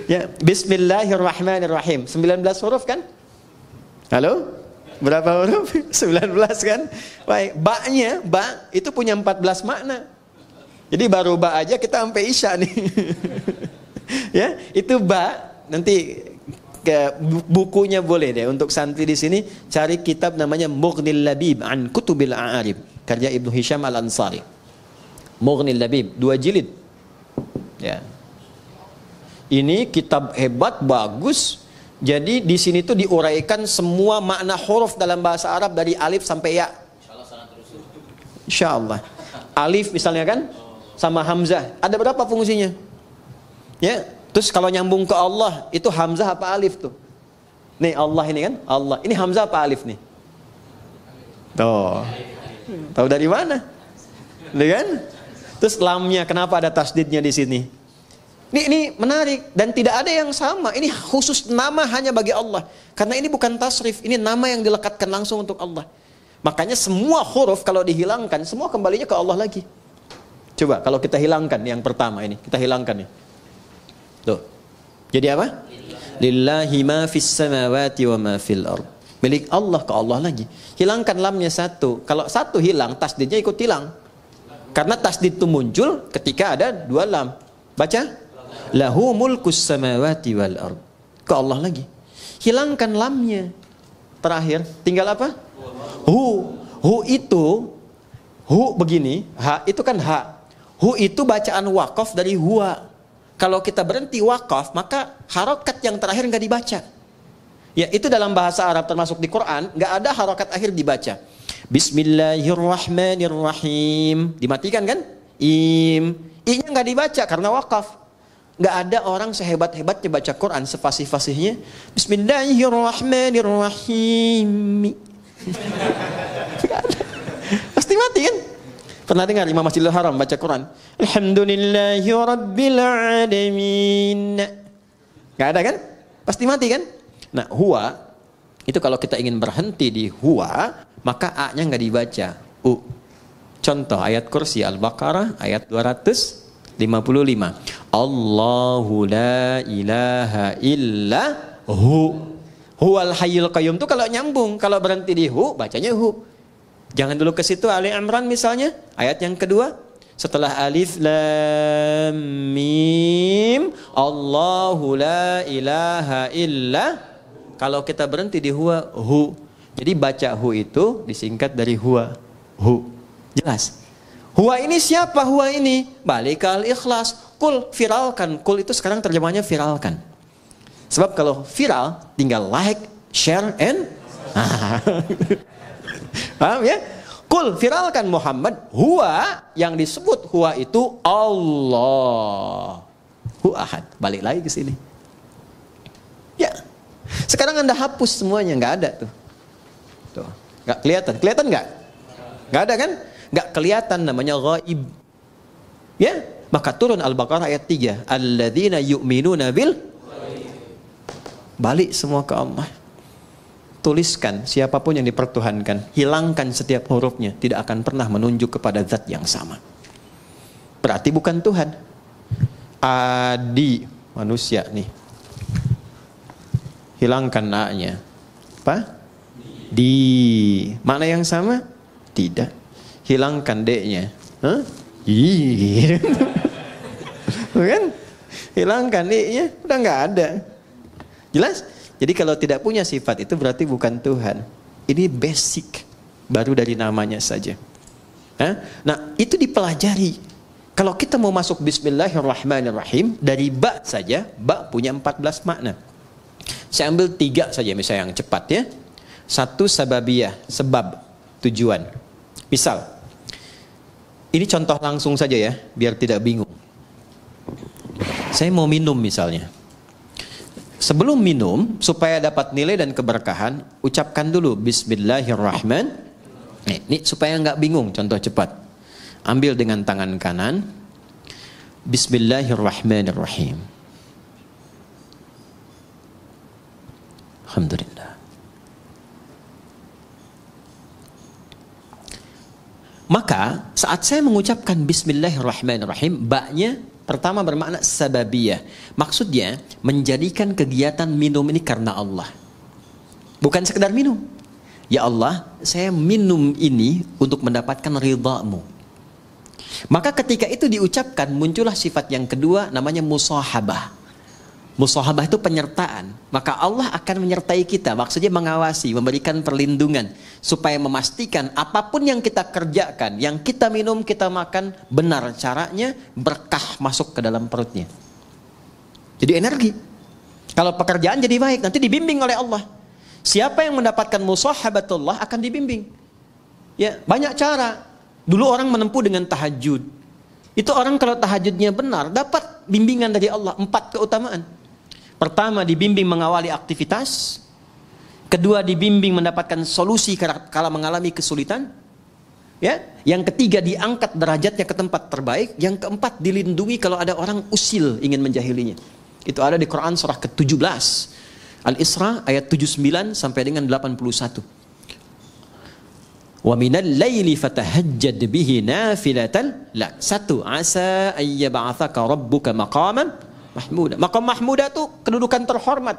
Ya, Bismillahirrahmanirrahim. 19 huruf kan? Halo? Berapa huruf? 19 kan? Baik, ba itu punya 14 makna. Jadi baru ba aja kita sampai isya nih. Ya, itu ba. Nanti ke bukunya boleh deh untuk santri di sini cari kitab namanya Mughnil Labib an Kutubil A'arib karya Ibnu Hisham Al-Ansari. Mughnil Labib 2 jilid. Ya. Ini kitab hebat, bagus. Jadi di sini tuh diuraikan semua makna huruf dalam bahasa Arab dari alif sampai ya. Insyaallah. Alif misalnya kan sama hamzah, ada berapa fungsinya? Ya, terus kalau nyambung ke Allah, itu hamzah apa alif tuh? Nih Allah ini kan, Allah. Ini hamzah apa alif nih? Tuh. Tahu dari mana? Nih kan? Terus lamnya kenapa ada tasdidnya di sini? Ini menarik dan tidak ada yang sama. Ini khusus nama hanya bagi Allah. Karena ini bukan tasrif, ini nama yang dilekatkan langsung untuk Allah. Makanya semua huruf kalau dihilangkan, semua kembalinya ke Allah lagi. Coba kalau kita hilangkan yang pertama ini, kita hilangkan nih. Tuh. Jadi apa? Lillahi ma fis samawati wa ma fil ard. Milik Allah ke Allah lagi. Hilangkan lamnya satu. Kalau satu hilang, tasdidnya ikut hilang. Karena tasdid itu muncul ketika ada 2 lam. Baca. Lahu mulkus samawati wal ard. Ke Allah lagi. Hilangkan lamnya. Terakhir, tinggal apa? Hu itu begini, ha itu kan ha. Hu itu bacaan wakaf dari huwa. Kalau kita berhenti wakaf, maka harokat yang terakhir nggak dibaca. Ya, itu dalam bahasa Arab termasuk di Quran, nggak ada harokat akhir dibaca. Bismillahirrahmanirrahim. Dimatikan kan? I-nya nggak dibaca karena wakaf. Nggak ada orang sehebat-hebatnya baca Quran sefasih-fasihnya. Bismillahirrahmanirrahim. Pasti mati kan? Pernah dengar Imam Masjidil Haram baca Quran? Alhamdulillahi Rabbil Alamin. Gak ada kan? Pasti mati kan? Nah, huwa itu kalau kita ingin berhenti di huwa, maka A-nya nggak dibaca. Contoh ayat kursi Al-Baqarah ayat 255. Allahu la ilaha illa hu. Huwal hayyul qayyum itu kalau nyambung, kalau berhenti di hu, bacanya hu. Jangan dulu ke situ. Ali Imran misalnya ayat yang kedua setelah alif lam mim Allahu la ilaha illa. Kalau kita berhenti di huwa, hu. Jadi baca hu itu disingkat dari huwa, hu. Jelas. Huwa ini siapa? Huwa ini balik ke al-ikhlas. Kul, viralkan. Kul itu sekarang terjemahnya viralkan. Sebab kalau viral tinggal like, share, and paham ya? Kul, viralkan Muhammad. Huwa, yang disebut huwa itu Allah. Hu ahad. Balik lagi ke sini. Ya. Sekarang Anda hapus semuanya, nggak ada tuh. Tuh, nggak kelihatan. Kelihatan nggak? Nggak ada kan? Nggak kelihatan, namanya ghaib. Ya, maka turun Al-Baqarah ayat 3. Alladzina yu'minuna bil. Balik semua ke Allah. Tuliskan siapapun yang dipertuhankan, hilangkan setiap hurufnya, tidak akan pernah menunjuk kepada zat yang sama. Berarti bukan Tuhan. Adi, manusia nih. Hilangkan A-nya. Apa? Di. Mana yang sama? Tidak. Hilangkan D-nya. Kan? Hilangkan D-nya, udah nggak ada. Jelas? Jadi kalau tidak punya sifat itu berarti bukan Tuhan. Ini basic, baru dari namanya saja. Nah, itu dipelajari. Kalau kita mau masuk Bismillahirrahmanirrahim, dari ba saja, ba punya 14 makna. Saya ambil 3 saja misalnya yang cepat ya. 1 sababiyah, sebab, tujuan. Misal, ini contoh langsung saja ya, biar tidak bingung. Saya mau minum misalnya. Sebelum minum, supaya dapat nilai dan keberkahan, ucapkan dulu Bismillahirrahmanirrahim. Ini supaya nggak bingung, contoh cepat. Ambil dengan tangan kanan. Bismillahirrahmanirrahim. Alhamdulillah. Maka saat saya mengucapkan Bismillahirrahmanirrahim, ba-nya pertama bermakna sababiyah. Maksudnya menjadikan kegiatan minum ini karena Allah. Bukan sekedar minum. Ya Allah, saya minum ini untuk mendapatkan ridha-Mu. Maka ketika itu diucapkan, muncullah sifat yang kedua, namanya musahabah. Musahabah itu penyertaan. Maka Allah akan menyertai kita. Maksudnya mengawasi, memberikan perlindungan. Supaya memastikan apapun yang kita kerjakan, yang kita minum, kita makan, benar caranya, berkah masuk ke dalam perutnya. Jadi energi. Kalau pekerjaan jadi baik, nanti dibimbing oleh Allah. Siapa yang mendapatkan musahabatullah akan dibimbing. Ya, banyak cara. Dulu orang menempuh dengan tahajud. Itu orang kalau tahajudnya benar, dapat bimbingan dari Allah. 4 keutamaan. Pertama, dibimbing mengawali aktivitas. Kedua, dibimbing mendapatkan solusi kalau mengalami kesulitan. Ya, yang ketiga, diangkat derajatnya ke tempat terbaik. Yang keempat, dilindungi kalau ada orang usil ingin menjahilinya. Itu ada di Quran surah ke-17. Al-Isra ayat 79 sampai dengan 81. Wa minal laili fatahajjad bihi nafilatan lak. 1. Asa ayyab'atsaka rabbuka maqaman mahmuda. Maqam mahmuda itu kedudukan terhormat.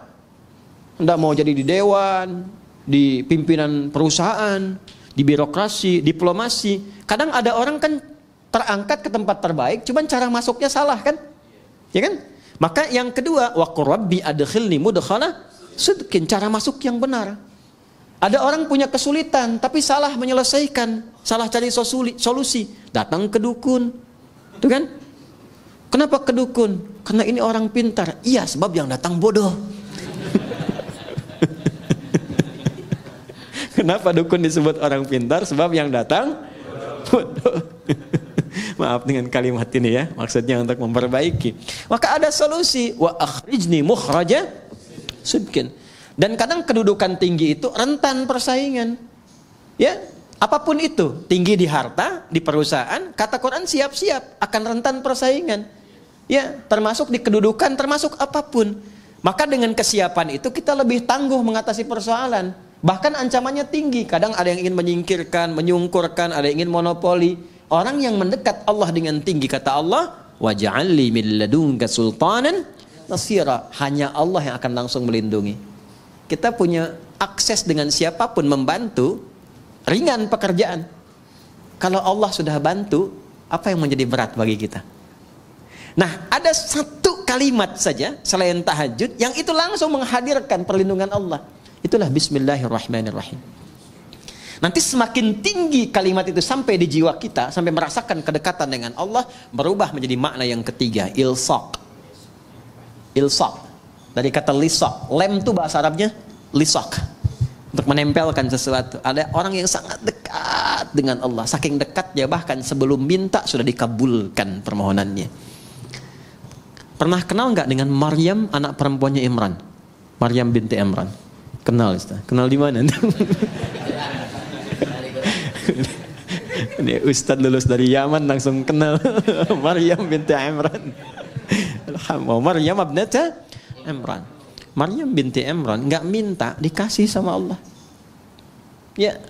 Anda mau jadi di dewan, di pimpinan perusahaan, di birokrasi, diplomasi. Kadang ada orang kan terangkat ke tempat terbaik, cuman cara masuknya salah kan? Ya kan? Maka yang kedua, wa qur rabbi adkhilni mudkhala sidqin, cara masuk yang benar. Ada orang punya kesulitan tapi salah menyelesaikan, salah cari solusi, datang ke dukun. Itu kan? Kenapa ke dukun? Karena ini orang pintar. Iya, sebab yang datang bodoh. Kenapa dukun disebut orang pintar? Sebab yang datang bodoh. Maaf dengan kalimat ini ya, maksudnya untuk memperbaiki. Maka ada solusi. Wa akhrijni mukhraja sidqin. Dan kadang kedudukan tinggi itu rentan persaingan. Ya, apapun itu, tinggi di harta, di perusahaan, kata Quran siap-siap akan rentan persaingan. Ya, termasuk di kedudukan, termasuk apapun. Maka dengan kesiapan itu kita lebih tangguh mengatasi persoalan. Bahkan ancamannya tinggi. Kadang ada yang ingin menyingkirkan, menyungkurkan, ada yang ingin monopoli. Orang yang mendekat Allah dengan tinggi, kata Allah, waj'alli min ladunka sultanan nasira. Hanya Allah yang akan langsung melindungi. Kita punya akses dengan siapapun membantu, ringan pekerjaan. Kalau Allah sudah bantu, apa yang menjadi berat bagi kita? Nah, ada satu kalimat saja selain tahajud yang itu langsung menghadirkan perlindungan Allah. Itulah Bismillahirrahmanirrahim. Nanti semakin tinggi kalimat itu sampai di jiwa kita, sampai merasakan kedekatan dengan Allah, berubah menjadi makna yang ketiga, ilsaq. Ilsaq. Dari kata lisaq. Lem itu bahasa Arabnya lisaq. Untuk menempelkan sesuatu. Ada orang yang sangat dekat dengan Allah. Saking dekatnya bahkan sebelum minta sudah dikabulkan permohonannya. Pernah kenal nggak dengan Maryam, anak perempuannya Imran? Maryam binti Imran. Kenal, Ustaz. Kenal di mana? Ini Ustaz lulus dari Yaman langsung kenal Maryam binti Imran. Maryam abnata Imran. Maryam binti Imran nggak minta, dikasih sama Allah. Ya.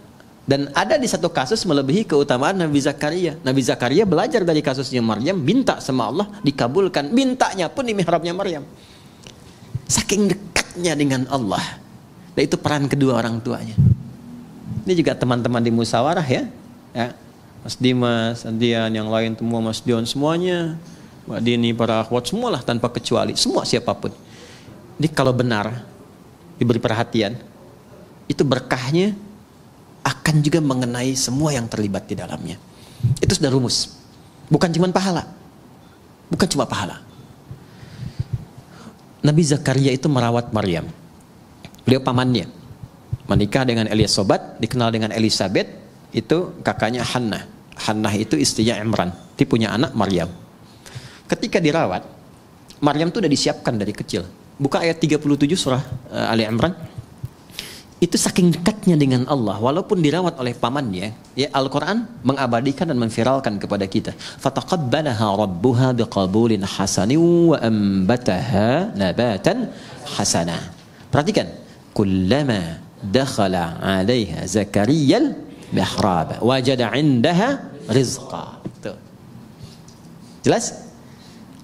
Dan ada di satu kasus melebihi keutamaan Nabi Zakaria. Nabi Zakaria belajar dari kasusnya Maryam, minta sama Allah, dikabulkan. Mintanya pun di mihrabnya Maryam. Saking dekatnya dengan Allah. Dan itu peran kedua orang tuanya. Ini juga teman-teman di musyawarah ya. Mas Dimas, Andian, yang lain semua, Mas Dion, semuanya. Mbak Dini, para akhwat, semualah tanpa kecuali. Semua siapapun. Jadi kalau benar, diberi perhatian, itu berkahnya akan juga mengenai semua yang terlibat di dalamnya. Itu sudah rumus. Bukan cuma pahala. Bukan cuma pahala. Nabi Zakaria itu merawat Maryam. Beliau pamannya. Menikah dengan Elizabeth, dikenal dengan Elizabeth, itu kakaknya Hannah. Hannah itu istrinya Imran. Dia punya anak Maryam. Ketika dirawat, Maryam itu sudah disiapkan dari kecil. Buka ayat 37 surah Ali Imran. Itu saking dekatnya dengan Allah, walaupun dirawat oleh pamannya, ya Al-Quran mengabadikan dan memviralkan kepada kita. Fataqabbalaha rabbuha biqabulin hasanin wa ambataha nabatan hasana. Perhatikan, kullama dakhala 'alaiha Zakariyal mihrab wajada 'indaha rizqa. Tuh. Jelas?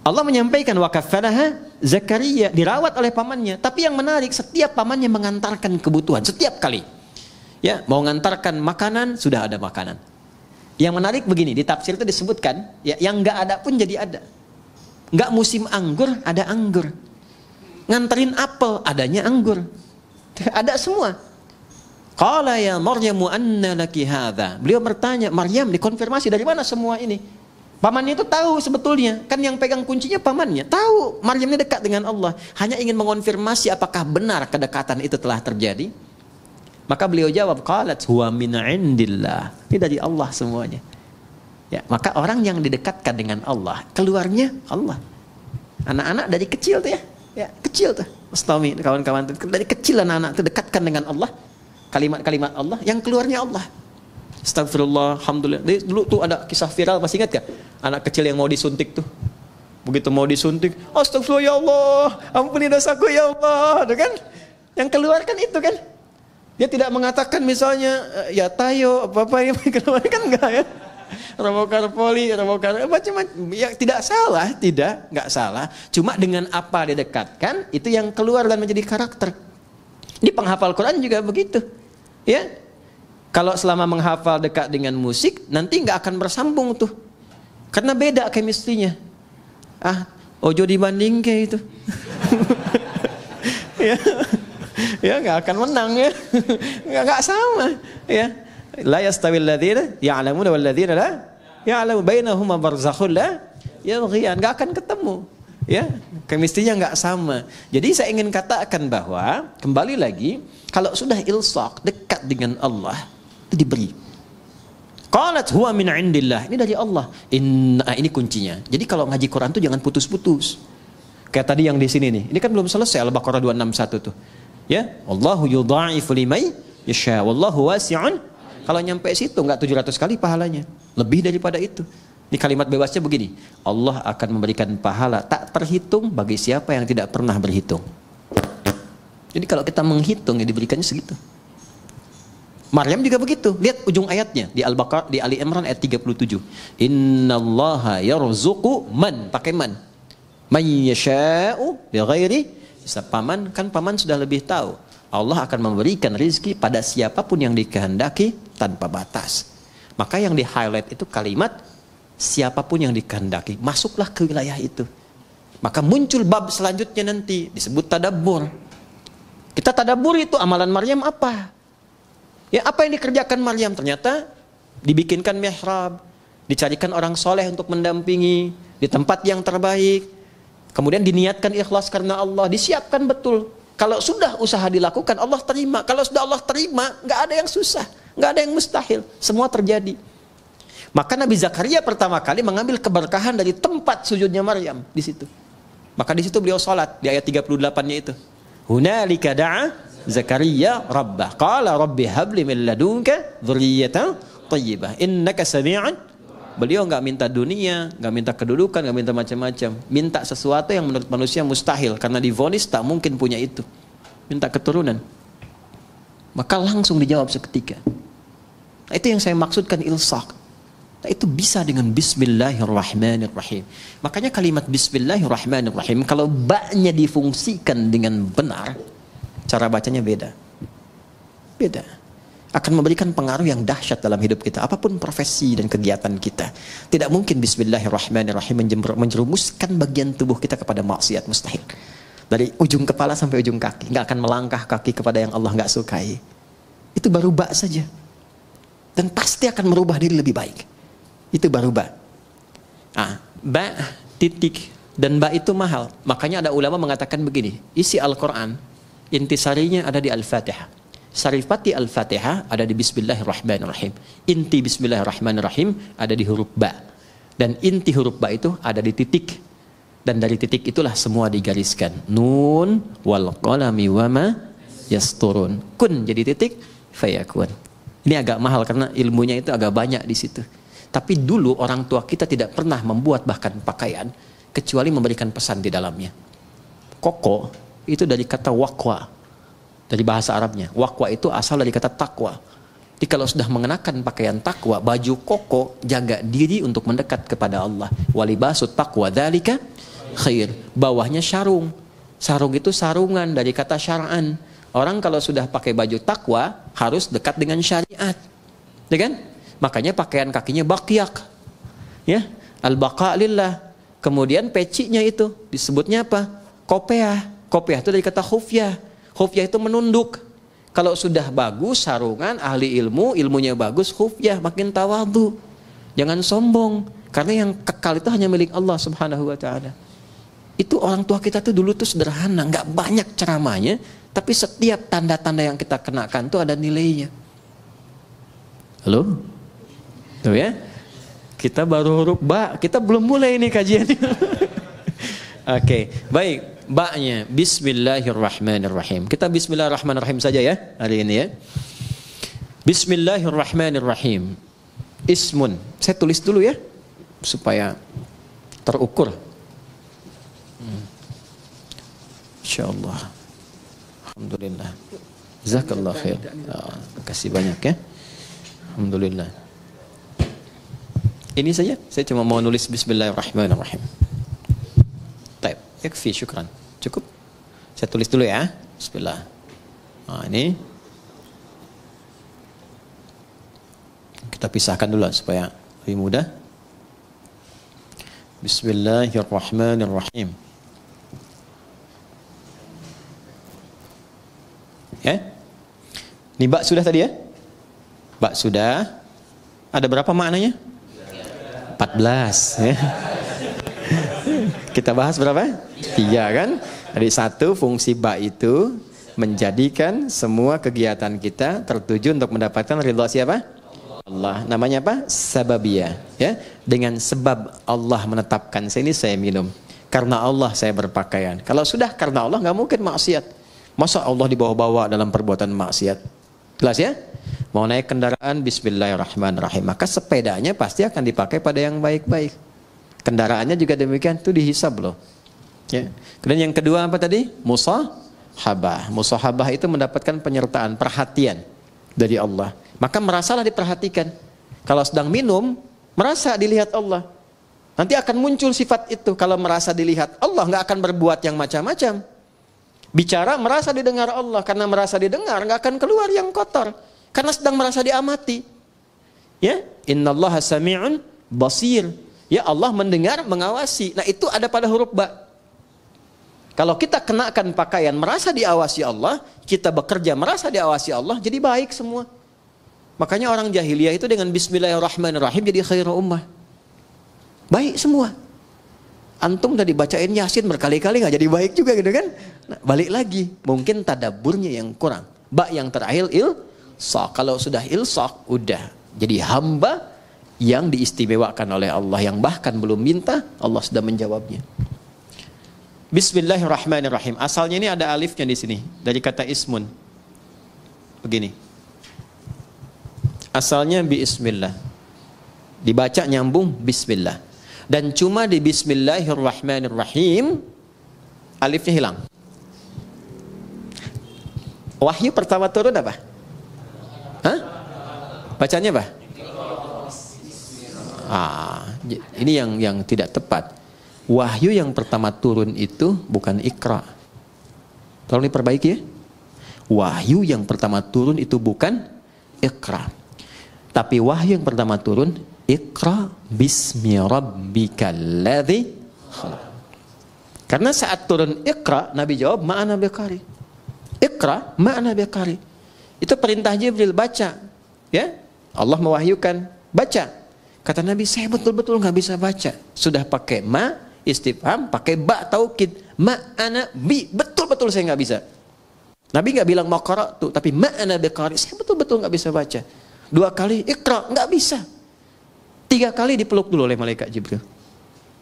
Allah menyampaikan wa kaffalaha Zakaria, dirawat oleh pamannya. Tapi yang menarik, setiap pamannya mengantarkan kebutuhan setiap kali. Ya, mau mengantarkan makanan, sudah ada makanan. Yang menarik begini, di tafsir itu disebutkan, ya, yang enggak ada pun jadi ada. Enggak musim anggur, ada anggur. Nganterin apel, adanya anggur. Ada semua. Qala ya Maryamu anna laki hadza. Beliau bertanya, Maryam, dikonfirmasi dari mana semua ini? Pamannya itu tahu sebetulnya, kan yang pegang kuncinya pamannya. Tahu Maryam ini dekat dengan Allah, hanya ingin mengonfirmasi apakah benar kedekatan itu telah terjadi. Maka beliau jawab, qalat huwa min indillah. Ini dari Allah semuanya. Ya, maka orang yang didekatkan dengan Allah, keluarnya Allah. Anak-anak dari kecil tuh ya kecil tuh. Ustami, kawan-kawan tuh dari kecil anak-anak tuh dekatkan dengan Allah. Kalimat-kalimat Allah, yang keluarnya Allah. Astagfirullah, alhamdulillah. Dulu tuh ada kisah viral, masih ingat gak? Anak kecil yang mau disuntik tuh. Begitu mau disuntik, astagfirullah ya Allah, ampuni dosaku ya Allah, tuh kan? Yang keluar kan itu kan? Dia tidak mengatakan misalnya, ya tayo, apa-apa yang keluar kan enggak ya? Robokar poli, robokar macam-macam. Ya tidak salah, enggak salah. Cuma dengan apa didekatkan, itu yang keluar dan menjadi karakter. Di penghafal Quran juga begitu. Ya. Kalau selama menghafal dekat dengan musik, nanti nggak akan bersambung tuh. Karena beda chemistry-nya. Ojo dibanding kayak itu. Ya nggak akan menang ya. Nggak sama. Ya. La yastawil ladzina ya'lamuna wal ladzina la ya'lamu bainahuma barzakhun la yabghiyan. Nggak akan ketemu. Ya, chemistry-nya nggak sama. Jadi saya ingin katakan bahwa kembali lagi, kalau sudah ilsaq, dekat dengan Allah, diberi. Qalat huwa min indillah. Ini dari Allah. Ini kuncinya. Jadi kalau ngaji Quran tuh jangan putus-putus. Kayak tadi yang di sini nih. Ini kan belum selesai Al-Baqarah 261 tuh. Ya, Allahu yudha'ifu liman yasha. Wallahu wasi'un. Kalau nyampe situ enggak 700 kali pahalanya. Lebih daripada itu. Ini kalimat bebasnya begini. Allah akan memberikan pahala tak terhitung bagi siapa yang tidak pernah berhitung. Jadi kalau kita menghitung ya diberikannya segitu. Maryam juga begitu. Lihat ujung ayatnya di Al-Baqarah, di Ali Imran ayat 37. Innallaha yarzuqu man, pakai man. Man yasha'u bighairi hisab. Paman sudah lebih tahu. Allah akan memberikan rezeki pada siapapun yang dikehendaki tanpa batas. Maka yang di-highlight itu kalimat siapapun yang dikehendaki, masuklah ke wilayah itu. Maka muncul bab selanjutnya nanti disebut tadabbur. Kita tadabbur itu amalan Maryam apa? Ya, apa yang dikerjakan Maryam? Ternyata dibikinkan mihrab, dicarikan orang soleh untuk mendampingi di tempat yang terbaik. Kemudian diniatkan ikhlas karena Allah, disiapkan betul. Kalau sudah usaha dilakukan, Allah terima. Kalau sudah Allah terima, nggak ada yang susah, nggak ada yang mustahil. Semua terjadi. Maka Nabi Zakaria pertama kali mengambil keberkahan dari tempat sujudnya Maryam di situ. Maka di situ beliau sholat di ayat 38-nya itu. Hunalika da'a Zakaria rabbah. Qala rabbi habli min ladunka dzurriyyatan thayyibah. Innaka sami'an. Beliau nggak minta dunia, nggak minta kedudukan, nggak minta macam-macam. Minta sesuatu yang menurut manusia mustahil karena divonis tak mungkin punya itu. Minta keturunan. Maka langsung dijawab seketika. Nah, itu yang saya maksudkan ilsaq. Nah, itu bisa dengan bismillahirrahmanirrahim. Makanya kalimat bismillahirrahmanirrahim kalau ba-nya difungsikan dengan benar, cara bacanya beda. Beda. Akan memberikan pengaruh yang dahsyat dalam hidup kita. Apapun profesi dan kegiatan kita. Tidak mungkin bismillahirrahmanirrahim menjerumuskan bagian tubuh kita kepada maksiat, mustahil. Dari ujung kepala sampai ujung kaki. Nggak akan melangkah kaki kepada yang Allah nggak sukai. Itu baru ba saja. Dan pasti akan merubah diri lebih baik. Itu baru ba. Ba, titik. Dan ba itu mahal. Makanya ada ulama mengatakan begini. Isi Al-Quran, intisarinya ada di Al-Fatihah. Sarifati Al-Fatihah ada di Bismillahirrahmanirrahim. Inti Bismillahirrahmanirrahim ada di huruf ba. Dan inti huruf ba itu ada di titik. Dan dari titik itulah semua digariskan. Nun wal qalami wama yasturun. Kun jadi titik, fayakun. Ini agak mahal karena ilmunya itu agak banyak di situ. Tapi dulu orang tua kita tidak pernah membuat bahkan pakaian kecuali memberikan pesan di dalamnya. Koko itu dari kata waqwa. Dari bahasa Arabnya, waqwa itu asal dari kata takwa. Jadi kalau sudah mengenakan pakaian takwa, baju koko jaga diri untuk mendekat kepada Allah. Walibasut taqwa dzalika khair. Bawahnya sarung. Sarung itu sarungan dari kata syar'an. Orang kalau sudah pakai baju takwa harus dekat dengan syariat. Ya kan? Makanya pakaian kakinya baqyak. Ya, al-baqa lillah. Kemudian pecinya itu disebutnya apa? Kopiah. Kopiah itu dari kata khufyah. Khufyah itu menunduk. Kalau sudah bagus sarungan, ahli ilmu, ilmunya bagus, khufyah, makin tawadhu. Jangan sombong. Karena yang kekal itu hanya milik Allah subhanahu wa ta'ala. Itu orang tua kita tuh dulu tuh sederhana. Nggak banyak ceramahnya. Tapi setiap tanda-tanda yang kita kenakan tuh ada nilainya. Halo? Tuh ya. Kita baru huruf ba. Kita belum mulai ini kajiannya. Oke, baik. Ba-nya Bismillahirrahmanirrahim. Kita Bismillahirrahmanirrahim saja ya hari ini ya. Bismillahirrahmanirrahim. Ismun. Saya tulis dulu ya supaya terukur. Insyaallah. Alhamdulillah. Jazakallah khair. Terima kasih banyak ya. Alhamdulillah. Ini saja. Saya cuma mau nulis Bismillahirrahmanirrahim. Baik, yakfi, syukran. Cukup. Saya tulis dulu ya. Bismillah. Nah, ini kita pisahkan dulu supaya lebih mudah. Bismillahirrahmanirrahim. Ya. Ini bak sudah tadi ya? Bak sudah. Ada berapa maknanya? 14 ya. Kita bahas berapa? 3 kan? Jadi 1, fungsi ba itu menjadikan semua kegiatan kita tertuju untuk mendapatkan ridha siapa? Allah. Namanya apa? Sababiyah. Ya, dengan sebab Allah menetapkan saya minum. Karena Allah saya berpakaian. Kalau sudah karena Allah nggak mungkin maksiat. Masa Allah dibawa-bawa dalam perbuatan maksiat? Jelas ya? Mau naik kendaraan, Bismillahirrahmanirrahim. Maka sepedanya pasti akan dipakai pada yang baik-baik. Kendaraannya juga demikian, itu dihisab loh. Ya. Kemudian yang kedua apa tadi? Musahabah. Musahabah itu mendapatkan penyertaan, perhatian dari Allah. Maka merasalah diperhatikan. Kalau sedang minum, merasa dilihat Allah. Nanti akan muncul sifat itu. Kalau merasa dilihat Allah, nggak akan berbuat yang macam-macam. Bicara merasa didengar Allah. Karena merasa didengar, nggak akan keluar yang kotor. Karena sedang merasa diamati. Ya, innallaha sami'un basir. Ya, Allah mendengar, mengawasi. Nah, itu ada pada huruf ba. Kalau kita kenakan pakaian merasa diawasi Allah, kita bekerja merasa diawasi Allah, jadi baik semua. Makanya orang jahiliyah itu dengan bismillahirrahmanirrahim jadi khairul ummah. Baik semua. Antum tadi bacain Yasin berkali-kali nggak jadi baik juga gitu kan? Nah, balik lagi, mungkin tadaburnya yang kurang. Ba yang terakhir ilsaq. Kalau sudah ilsaq, udah jadi hamba yang diistimewakan oleh Allah, yang bahkan belum minta, Allah sudah menjawabnya. Bismillahirrahmanirrahim. Asalnya ini ada alifnya di sini dari kata ismun. Begini. Asalnya bismillah. Dibaca nyambung bismillah. Dan cuma di bismillahirrahmanirrahim alifnya hilang. Wahyu pertama turun apa? Hah? Bacanya apa? Ini yang tidak tepat. Wahyu yang pertama turun itu bukan Iqra. Tolong diperbaiki ya. Wahyu yang pertama turun itu bukan Iqra. Tapi wahyu yang pertama turun Iqra bismi rabbikal ladzi khalaq. Karena saat turun Iqra, Nabi jawab ma'ana biqari. Iqra ma'ana biqari. Itu perintah Jibril, baca. Ya, Allah mewahyukan, baca. Kata Nabi, saya betul-betul nggak bisa baca. Sudah pakai ma istifham, pakai ba taukid, ma'ana bi, betul-betul saya nggak bisa. Nabi nggak bilang mau qara'tu, tapi ma'ana biqari, saya betul-betul nggak bisa baca. 2 kali Iqra, nggak bisa. 3 kali dipeluk dulu oleh malaikat Jibril.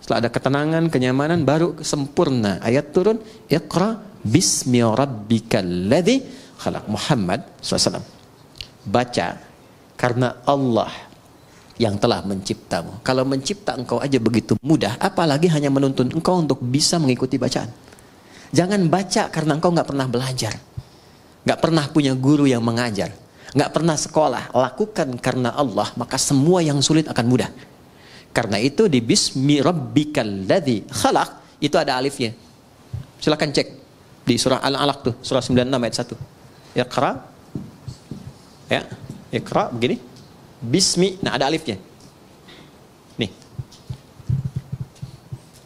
Setelah ada ketenangan, kenyamanan, baru sempurna ayat turun, Iqra bismi rabbikal ladzi khalaq. Muhammad SAW, baca karena Allah yang telah menciptamu. Kalau mencipta engkau aja begitu mudah, apalagi hanya menuntun engkau untuk bisa mengikuti bacaan. Jangan baca karena engkau nggak pernah belajar, nggak pernah punya guru yang mengajar, nggak pernah sekolah. Lakukan karena Allah, maka semua yang sulit akan mudah. Karena itu di bismi rabbikal ladzi khalaq itu ada alifnya. Silakan cek di surah Al-Alaq tuh, surah 96 ayat 1. Iqra. Ya, Iqra begini. Bismi, nah ada alifnya. Nih.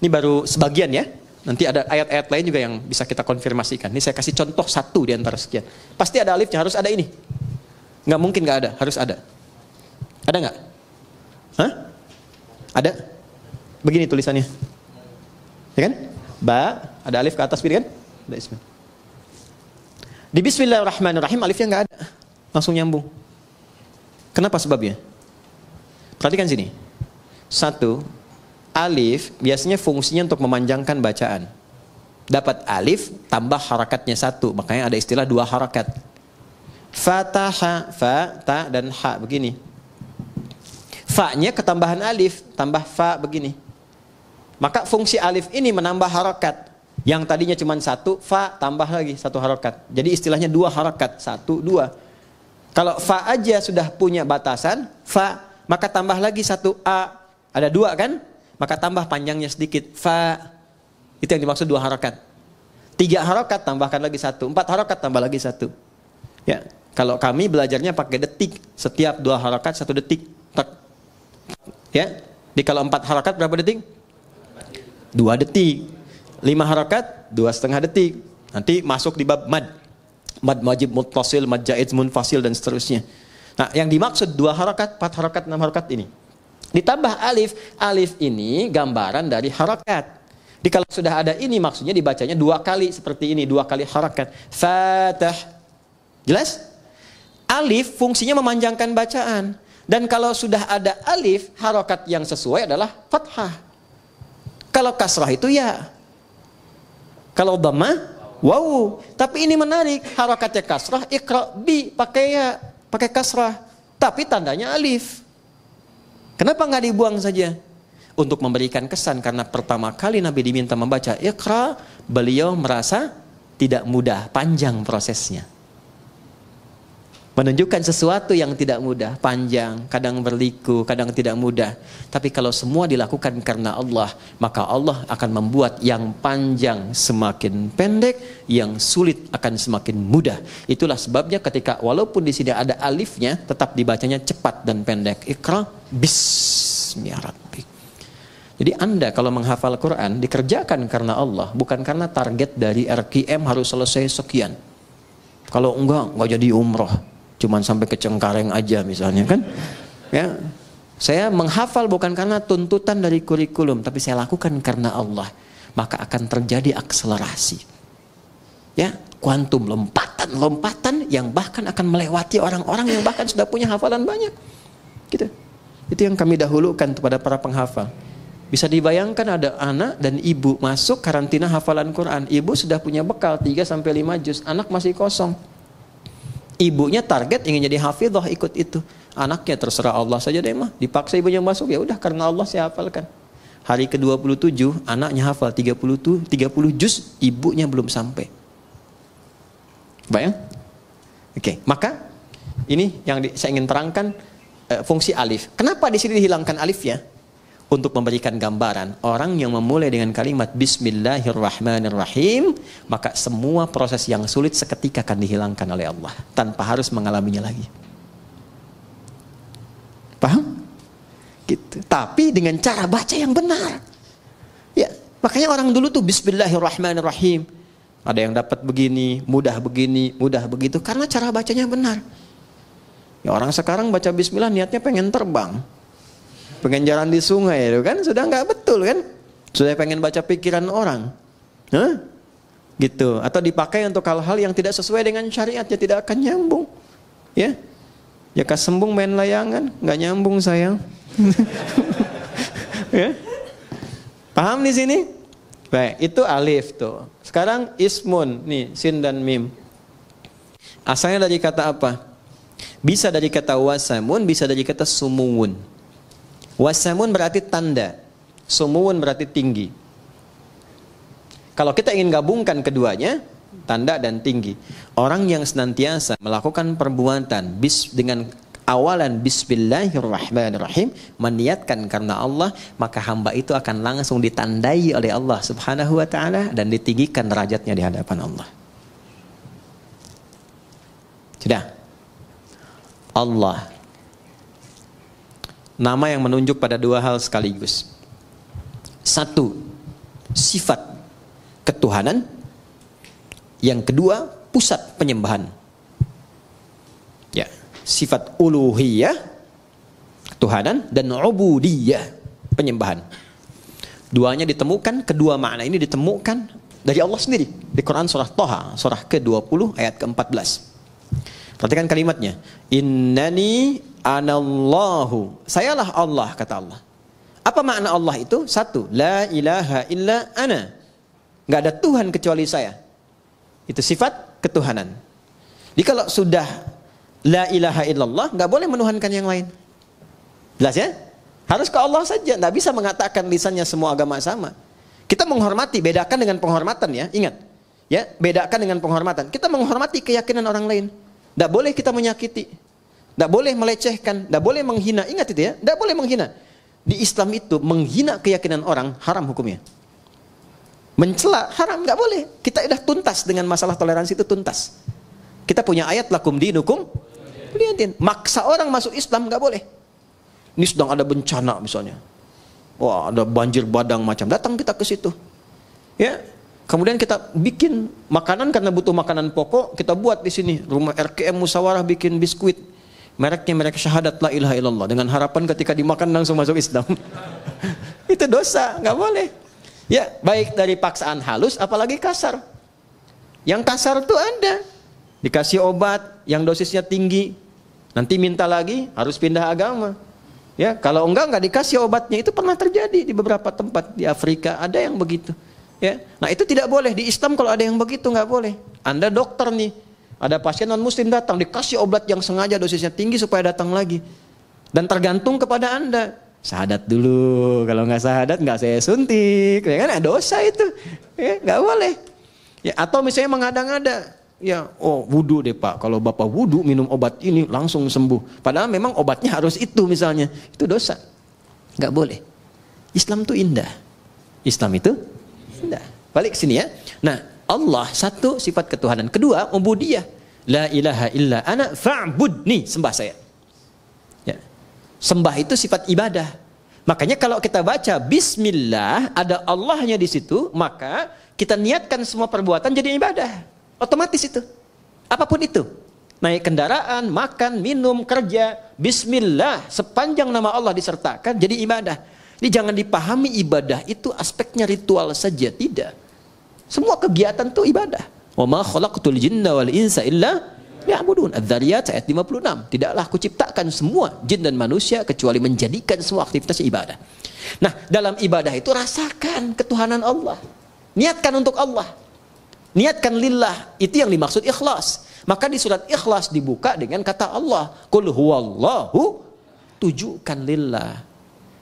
Ini baru sebagian ya. Nanti ada ayat-ayat lain juga yang bisa kita konfirmasikan. Ini saya kasih contoh 1 di antara sekian. Pasti ada alifnya, harus ada ini. Nggak mungkin nggak ada, harus ada. Ada nggak? Hah? Ada? Begini tulisannya. Ya kan? Ba, ada alif ke atas begini kan? Ada ismi. Di bismillahirrahmanirrahim alifnya nggak ada. Langsung nyambung. Kenapa sebabnya? Perhatikan sini. 1, alif biasanya fungsinya untuk memanjangkan bacaan. Dapat alif tambah harakatnya 1, makanya ada istilah 2 harakat. Fataha, fa, ta, dan ha begini. Fa-nya ketambahan alif, tambah fa begini. Maka fungsi alif ini menambah harakat. Yang tadinya cuma 1, fa tambah lagi 1 harakat. Jadi istilahnya 2 harakat, 1, 2. Kalau fa aja sudah punya batasan, fa, maka tambah lagi 1 a. Ada 2 kan? Maka tambah panjangnya sedikit, fa. Itu yang dimaksud 2 harakat. 3 harakat tambahkan lagi 1, 4 harakat tambah lagi 1. Ya, kalau kami belajarnya pakai detik. Setiap 2 harakat 1 detik. Ya, di kalau 4 harakat berapa detik? 2 detik. 5 harakat 2,5 detik. Nanti masuk di bab mad. Mad wajib muttasil, mad jaiz munfasil dan seterusnya. Nah, yang dimaksud 2 harakat, 4 harakat, 6 harakat ini. Ditambah alif. Alif ini gambaran dari harakat. Jadi kalau sudah ada ini maksudnya dibacanya 2 kali seperti ini, 2 kali harakat. Fatah. Jelas? Alif fungsinya memanjangkan bacaan. Dan kalau sudah ada alif, harokat yang sesuai adalah fathah. Kalau kasrah itu ya. Kalau dhammah, waw. Tapi ini menarik, harokatnya kasrah, iqra bi, pakai ya, pakai kasrah. Tapi tandanya alif. Kenapa nggak dibuang saja? Untuk memberikan kesan, karena pertama kali Nabi diminta membaca iqra, beliau merasa tidak mudah, panjang prosesnya. Menunjukkan sesuatu yang tidak mudah, panjang, kadang berliku, kadang tidak mudah. Tapi kalau semua dilakukan karena Allah, maka Allah akan membuat yang panjang semakin pendek, yang sulit akan semakin mudah. Itulah sebabnya ketika walaupun di sini ada alifnya, tetap dibacanya cepat dan pendek. Iqra bismi rabbik. Jadi Anda kalau menghafal Quran dikerjakan karena Allah, bukan karena target dari RQM harus selesai sekian. Kalau enggak jadi umroh. cuman sampai ke Cengkareng aja misalnya kan. Ya, saya menghafal bukan karena tuntutan dari kurikulum, tapi saya lakukan karena Allah. Maka akan terjadi akselerasi. Ya, kuantum, lompatan yang bahkan akan melewati orang-orang yang bahkan sudah punya hafalan banyak. Gitu. Itu yang kami dahulukan kepada para penghafal. Bisa dibayangkan ada anak dan ibu masuk karantina hafalan Quran. Ibu sudah punya bekal 3-5 juz, anak masih kosong. Ibunya target ingin jadi hafidhah, ikut itu. Anaknya terserah Allah saja deh mah. Dipaksa ibunya masuk, ya udah karena Allah saya hafalkan. Hari ke-27 anaknya hafal 30 juz, ibunya belum sampai. Bayang? Oke, maka ini yang saya ingin terangkan, fungsi alif. Kenapa di sini dihilangkan alifnya? Untuk memberikan gambaran, orang yang memulai dengan kalimat Bismillahirrahmanirrahim, maka semua proses yang sulit seketika akan dihilangkan oleh Allah tanpa harus mengalaminya lagi. Paham? Gitu. Tapi dengan cara baca yang benar. Ya, makanya orang dulu tuh Bismillahirrahmanirrahim. Ada yang dapat begini, mudah begitu karena cara bacanya benar. Ya, orang sekarang baca Bismillah niatnya pengen terbang, pengen jalan di sungai, itu kan sudah nggak betul kan? Sudah pengen baca pikiran orang, gitu. Atau dipakai untuk hal-hal yang tidak sesuai dengan syariatnya, tidak akan nyambung. Ya, ya kasembung main layangan, nggak nyambung sayang. Ya, paham di sini? Baik, itu alif tuh. Sekarang ismun, nih sin dan mim. Asalnya dari kata apa? Bisa dari kata wasamun, bisa dari kata sumuwun. Wasamun berarti tanda, sumuwun berarti tinggi. Kalau kita ingin gabungkan keduanya, tanda dan tinggi. Orang yang senantiasa melakukan perbuatan dengan awalan Bismillahirrahmanirrahim, meniatkan karena Allah, maka hamba itu akan langsung ditandai oleh Allah Subhanahu wa ta'ala dan ditinggikan derajatnya di hadapan Allah. Sudah. Allah, nama yang menunjuk pada dua hal sekaligus. Satu, sifat ketuhanan. Yang kedua, pusat penyembahan. Ya, sifat uluhiyah, ketuhanan, dan ubudiyah, penyembahan. Duanya ditemukan, kedua makna ini ditemukan dari Allah sendiri di Quran surah Thaha, surah ke-20 ayat ke-14. Perhatikan kalimatnya. Innani anallahu. Sayalah Allah, kata Allah. Apa makna Allah itu? Satu, la ilaha illa ana. Gak ada Tuhan kecuali saya. Itu sifat ketuhanan. Jadi kalau sudah la ilaha illallah, gak boleh menuhankan yang lain. Jelas ya? Harus ke Allah saja. Gak bisa mengatakan lisannya semua agama sama. Kita menghormati, bedakan dengan penghormatan ya. Ingat, ya, bedakan dengan penghormatan. Kita menghormati keyakinan orang lain. Tidak boleh kita menyakiti, tidak boleh melecehkan, tidak boleh menghina. Ingat itu ya, tidak boleh menghina. Di Islam itu menghina keyakinan orang haram hukumnya. Mencela haram, nggak boleh. Kita sudah tuntas dengan masalah toleransi itu, tuntas. Kita punya ayat lakum dinukum waliyaddin. Maksa orang masuk Islam nggak boleh. Ini sedang ada bencana misalnya, wah ada banjir badang macam, datang kita ke situ, ya. Kemudian kita bikin makanan karena butuh makanan pokok, kita buat di sini rumah RKM Musyawarah bikin biskuit, mereknya merek syahadat la ilaha illallah, dengan harapan ketika dimakan langsung masuk Islam. Itu dosa, nggak boleh. Ya, baik dari paksaan halus, apalagi kasar. Yang kasar tuh ada, dikasih obat yang dosisnya tinggi, nanti minta lagi harus pindah agama. Ya, kalau enggak dikasih obatnya, itu pernah terjadi di beberapa tempat di Afrika, ada yang begitu. Ya, nah itu tidak boleh. Di Islam kalau ada yang begitu nggak boleh. Anda dokter nih, ada pasien non muslim datang, dikasih obat yang sengaja dosisnya tinggi supaya datang lagi, dan tergantung kepada Anda. Syahadat dulu, kalau nggak syahadat nggak saya suntik, ya kan? Dosa itu, ya nggak boleh. Ya, atau misalnya mengada-ngada, ya, oh wudu deh Pak, kalau Bapak wudu minum obat ini langsung sembuh, padahal memang obatnya harus itu misalnya, itu dosa, nggak boleh. Islam itu indah, Islam itu indah. Balik ke sini ya. Nah, Allah satu, sifat ketuhanan. Kedua, ubudiyah. La ilaha illa ana fa'budni, sembah saya. Ya. Sembah itu sifat ibadah. Makanya kalau kita baca bismillah, ada Allahnya di situ, maka kita niatkan semua perbuatan jadi ibadah. Otomatis itu. Apapun itu. Naik kendaraan, makan, minum, kerja, bismillah, sepanjang nama Allah disertakan, jadi ibadah. Jadi jangan dipahami ibadah itu aspeknya ritual saja, tidak. Semua kegiatan itu ibadah. Wa ma khalaqtul jinna wal insa illa liya'budun. Adz-Dzariyat ayat 56. Tidaklah aku ciptakan semua jin dan manusia kecuali menjadikan semua aktivitas ibadah. Nah, dalam ibadah itu rasakan ketuhanan Allah. Niatkan untuk Allah. Niatkan lillah. Itu yang dimaksud ikhlas. Maka di surat Ikhlas dibuka dengan kata Allah, Qul huwallahu, tujukan lillah.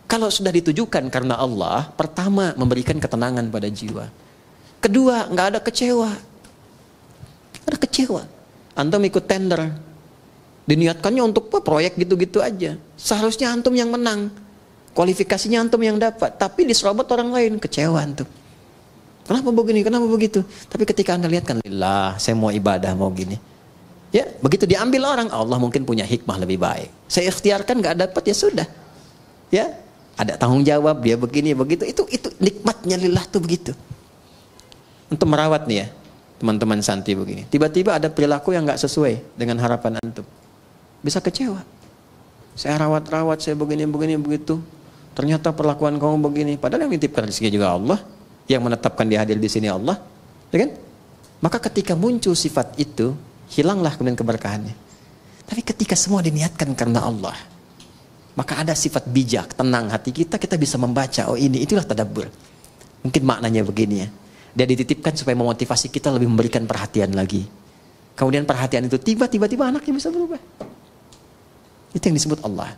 Kalau sudah ditujukan karena Allah, pertama memberikan ketenangan pada jiwa. Kedua, nggak ada kecewa. Ada kecewa. Antum ikut tender, diniatkannya untuk proyek gitu-gitu aja. Seharusnya antum yang menang, kualifikasinya antum yang dapat. Tapi diserobot orang lain, kecewa antum. Kenapa begini, kenapa begitu? Tapi ketika anda lihat kan, lillah, saya mau ibadah, mau gini. Ya, begitu diambil orang, Allah mungkin punya hikmah lebih baik. Saya ikhtiarkan nggak dapat, ya sudah. Ya, ada tanggung jawab, dia begini, begitu. Itu nikmatnya lillah tuh begitu. Untuk merawat nih ya, teman-teman santri begini. Tiba-tiba ada perilaku yang nggak sesuai dengan harapan antum. Bisa kecewa. Saya rawat-rawat, saya begini, begitu. Ternyata perlakuan kamu begini. Padahal yang nitipkan rezeki juga Allah. Yang menetapkan dia hadir di sini Allah. Ya kan? Maka ketika muncul sifat itu, hilanglah kemudian keberkahannya. Tapi ketika semua diniatkan karena Allah, maka ada sifat bijak, tenang hati kita, kita bisa membaca, oh ini, itulah tadabbur. Mungkin maknanya begini ya. Dia dititipkan supaya memotivasi kita lebih memberikan perhatian lagi. Kemudian perhatian itu tiba-tiba anaknya bisa berubah. Itu yang disebut Allah.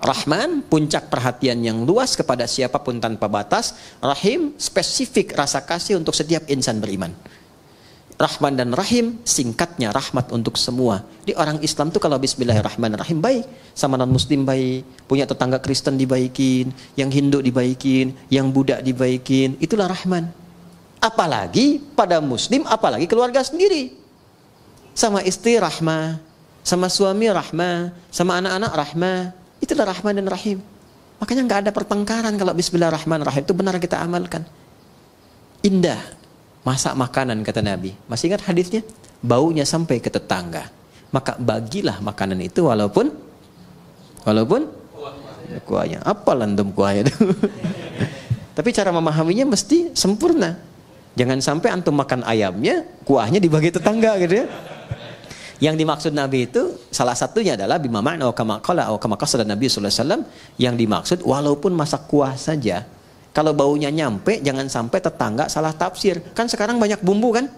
Rahman, puncak perhatian yang luas kepada siapapun tanpa batas. Rahim, spesifik rasa kasih untuk setiap insan beriman. Rahman dan Rahim, singkatnya rahmat untuk semua. Di orang Islam tuh kalau bismillahirrahmanirrahim baik, sama non muslim baik, punya tetangga Kristen dibaikin, yang Hindu dibaikin, yang Buddha dibaikin, itulah Rahman. Apalagi pada muslim, apalagi keluarga sendiri. Sama istri rahmah, sama suami rahmah, sama anak-anak rahmah, itulah Rahman dan Rahim. Makanya nggak ada pertengkaran kalau bismillahirrahmanirrahim itu benar kita amalkan. Indah. Masak makanan kata Nabi. Masih ingat hadisnya? Baunya sampai ke tetangga. Maka bagilah makanan itu walaupun kuahnya. Apa landum kuahnya itu? Tapi cara memahaminya mesti sempurna. Jangan sampai antum makan ayamnya, kuahnya dibagi tetangga gitu ya. Yang dimaksud Nabi itu salah satunya adalah bima ma'na wa kama qala wa kama qasada Nabi sallallahu alaihi wasallam, yang dimaksud walaupun masak kuah saja. Kalau baunya nyampe, jangan sampai tetangga salah tafsir. Kan sekarang banyak bumbu kan?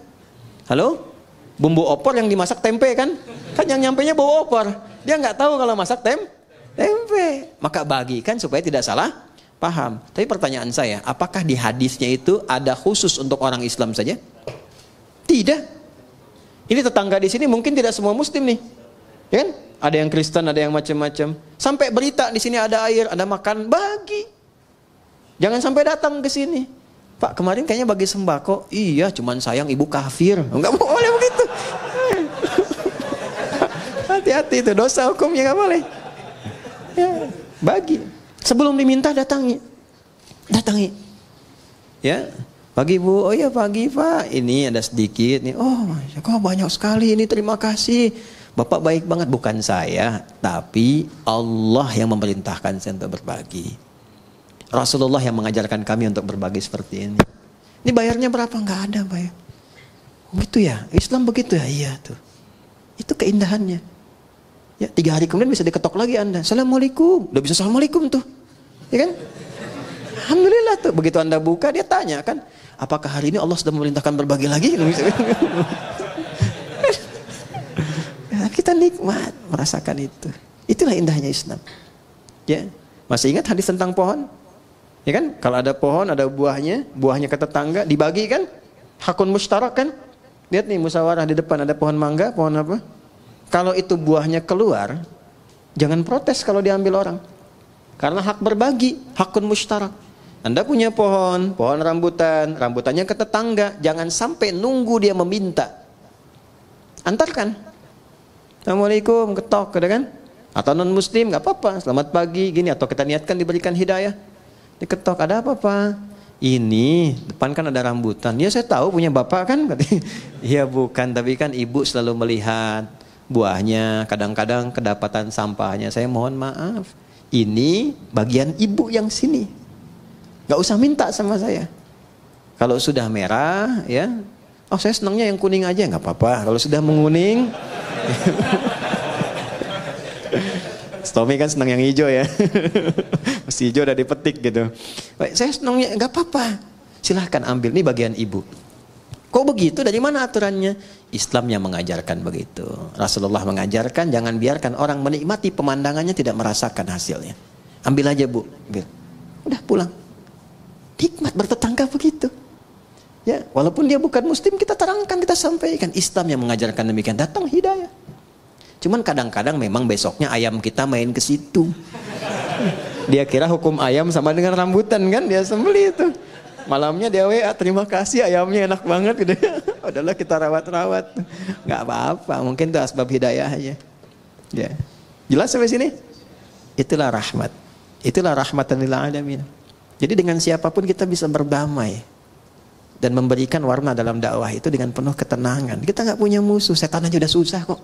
Halo? Bumbu opor yang dimasak tempe kan? Kan yang nyampenya bau opor. Dia nggak tahu kalau masak tempe. Maka bagikan supaya tidak salah paham. Tapi pertanyaan saya, apakah di hadisnya itu ada khusus untuk orang Islam saja? Tidak. Ini tetangga di sini mungkin tidak semua muslim nih. Ya kan? Ada yang Kristen, ada yang macam-macam. Sampai berita di sini ada air, ada makan, bagi. Jangan sampai datang ke sini. Pak, kemarin kayaknya bagi sembako. Iya, cuman sayang ibu kafir. Enggak boleh begitu. Hati-hati itu dosa hukumnya, enggak boleh. Ya, bagi. Sebelum diminta datangi. Ya, pagi Bu. Oh iya pagi Pak. Ini ada sedikit nih. Oh, kok banyak sekali ini. Terima kasih. Bapak baik banget. Bukan saya, tapi Allah yang memerintahkan saya untuk berbagi. Rasulullah yang mengajarkan kami untuk berbagi seperti ini. Ini bayarnya berapa? Enggak ada bayar. Begitu ya, Islam begitu ya, iya tuh. Itu keindahannya. Ya, 3 hari kemudian bisa diketok lagi Anda. Assalamualaikum, udah bisa assalamualaikum tuh, ya kan? Alhamdulillah tuh. Begitu Anda buka, dia tanya kan, apakah hari ini Allah sudah memerintahkan berbagi lagi? Ya, kita nikmat merasakan itu. Itulah indahnya Islam. Ya, masih ingat hadis tentang pohon? Ya kan, kalau ada pohon, ada buahnya ke tetangga, dibagi kan, hakun mustarak kan. Lihat nih musyawarah di depan, ada pohon mangga, pohon apa. Kalau itu buahnya keluar, jangan protes kalau diambil orang. Karena hak berbagi, hakun mustarak. Anda punya pohon rambutannya ke tetangga, jangan sampai nunggu dia meminta. Antarkan. Assalamualaikum, ketok, kan? Atau non muslim, nggak apa-apa, selamat pagi, gini, atau kita niatkan diberikan hidayah. Diketok, ada apa Pak? Ini, depan kan ada rambutan. Ya saya tahu punya bapak kan? Iya bukan, tapi kan ibu selalu melihat buahnya, kadang-kadang kedapatan sampahnya. Saya mohon maaf, ini bagian ibu yang sini. Gak usah minta sama saya. Kalau sudah merah, ya, oh saya senangnya yang kuning aja, nggak apa-apa. Kalau sudah menguning, Tommy kan senang yang hijau ya. Mesti hijau udah dipetik gitu. Baik, saya senangnya nggak apa-apa. Silahkan ambil, ini bagian ibu. Kok begitu? Dari mana aturannya? Islam yang mengajarkan begitu. Rasulullah mengajarkan jangan biarkan orang menikmati pemandangannya tidak merasakan hasilnya. Ambil aja bu, ambil. Udah pulang. Hikmat bertetangga begitu. Ya, walaupun dia bukan muslim, kita terangkan, kita sampaikan. Islam yang mengajarkan demikian, datang hidayah. Cuman kadang-kadang memang besoknya ayam kita main ke situ. Dia kira hukum ayam sama dengan rambutan kan, dia sembelih itu. Malamnya dia WA, terima kasih ayamnya enak banget gitu. Adalah kita rawat-rawat. Nggak apa-apa, mungkin itu asbab hidayah aja. Ya. Jelas sampai sini? Itulah rahmat. Itulah rahmatan lil alamin. Jadi dengan siapapun kita bisa berdamai dan memberikan warna dalam dakwah itu dengan penuh ketenangan. Kita nggak punya musuh, setan aja udah susah kok.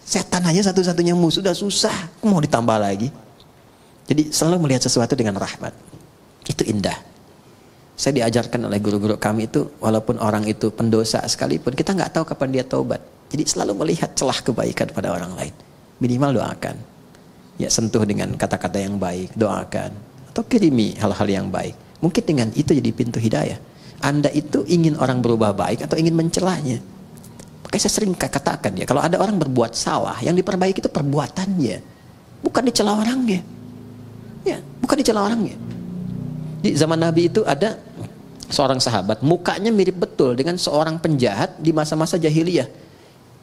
Setan aja satu-satunya musuh udah susah, mau ditambah lagi. Jadi selalu melihat sesuatu dengan rahmat. Itu indah. Saya diajarkan oleh guru-guru kami itu, walaupun orang itu pendosa sekalipun, kita nggak tahu kapan dia taubat. Jadi selalu melihat celah kebaikan pada orang lain. Minimal doakan. Ya, sentuh dengan kata-kata yang baik, doakan. Atau kirimi hal-hal yang baik. Mungkin dengan itu jadi pintu hidayah. Anda itu ingin orang berubah baik atau ingin mencelahnya. Makanya saya sering katakan ya, kalau ada orang berbuat salah, yang diperbaiki itu perbuatannya, bukan dicela orangnya. Ya, bukan dicela orangnya. Di zaman Nabi itu ada seorang sahabat, mukanya mirip betul dengan seorang penjahat di masa-masa jahiliyah.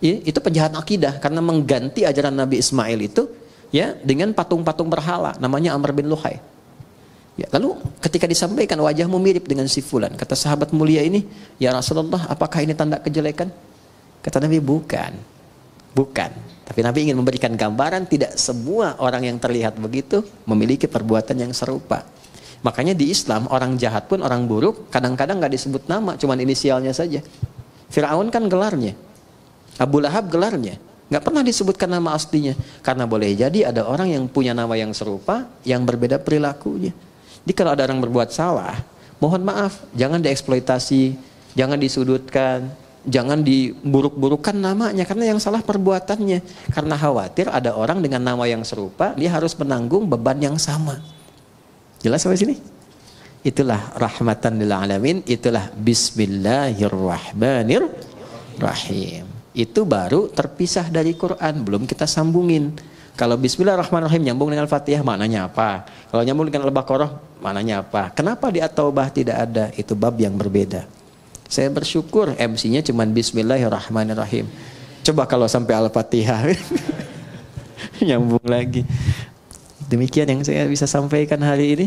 Ya, itu penjahat akidah karena mengganti ajaran Nabi Ismail itu ya dengan patung-patung berhala, namanya Amr bin Luhai. Ya, lalu ketika disampaikan wajahmu mirip dengan si fulan, kata sahabat mulia ini, ya Rasulullah, apakah ini tanda kejelekan? Kata Nabi, bukan. Tapi Nabi ingin memberikan gambaran tidak semua orang yang terlihat begitu memiliki perbuatan yang serupa. Makanya di Islam orang jahat pun, orang buruk kadang-kadang gak disebut nama, cuman inisialnya saja. Fir'aun kan gelarnya, Abu Lahab gelarnya, gak pernah disebutkan nama aslinya. Karena boleh jadi ada orang yang punya nama yang serupa, yang berbeda perilakunya. Jadi kalau ada orang berbuat salah, mohon maaf, jangan dieksploitasi, jangan disudutkan, jangan diburuk-burukan namanya, karena yang salah perbuatannya. Karena khawatir ada orang dengan nama yang serupa, dia harus menanggung beban yang sama. Jelas sampai sini? Itulah rahmatan lil alamin, itulah bismillahirrahmanirrahim. Itu baru terpisah dari Quran, belum kita sambungin. Kalau bismillahirrahmanirrahim nyambung dengan Fatihah, maknanya apa? Kalau nyambung dengan Al-Baqarah, maknanya apa? Kenapa di At-Taubah tidak ada? Itu bab yang berbeda. Saya bersyukur MC-nya cuma bismillahirrahmanirrahim. Coba kalau sampai Al-Fatihah nyambung lagi. Demikian yang saya bisa sampaikan hari ini.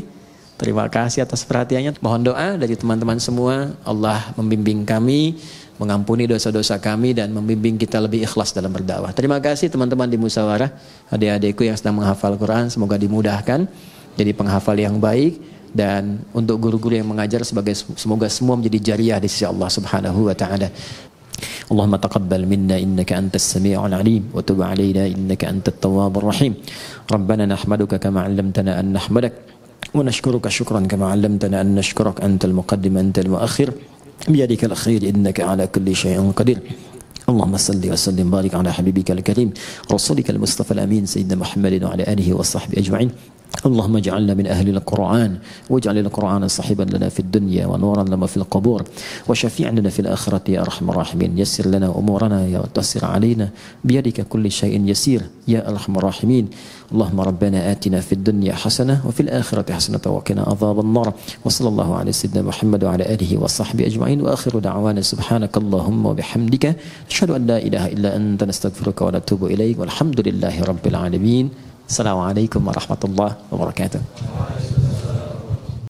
Terima kasih atas perhatiannya. Mohon doa dari teman-teman semua. Allah membimbing kami, mengampuni dosa-dosa kami, dan membimbing kita lebih ikhlas dalam berdakwah. Terima kasih teman-teman di Musawarah, adik-adikku yang sedang menghafal Quran. Semoga dimudahkan jadi penghafal yang baik. Dan untuk guru-guru yang mengajar, semoga semua menjadi jariah di sisi Allah Subhanahu wa Ta'ala. اللهم تقبل منا إنك أنت السميع العليم وتب علينا إنك أنت التواب الرحيم ربنا نحمدك كما علمتنا أن نحمدك ونشكرك شكرا كما علمتنا أن نشكرك أنت المقدم أنت المؤخر بيدك الخير إنك على كل شيء قدير اللهم صل وسلم وبارك على حبيبك الكريم رسولك المصطفى الأمين سيدنا محمد وعلى آله وصحبه أجمعين اللهم اجعلنا من أهل القرآن واجعل القرآن صاحبا لنا في الدنيا ونورا لنا في القبور وشفيعا لنا في الآخرة يا أرحم الراحمين يسر لنا أمورنا يا وتسر علينا بيدك كل شيء يسير يا أرحم الراحمين اللهم ربنا آتنا في الدنيا حسنة وفي الآخرة حسنة وقنا عذاب النار وصلى الله على سيدنا محمد وعلى آله وصحبه أجمعين وآخر دعوانا سبحانك اللهم وبحمدك أشهد أن لا إله إلا أنت نستغفرك ونتوب إليك والحمد لله رب العالمين. Assalamualaikum warahmatullahi wabarakatuh.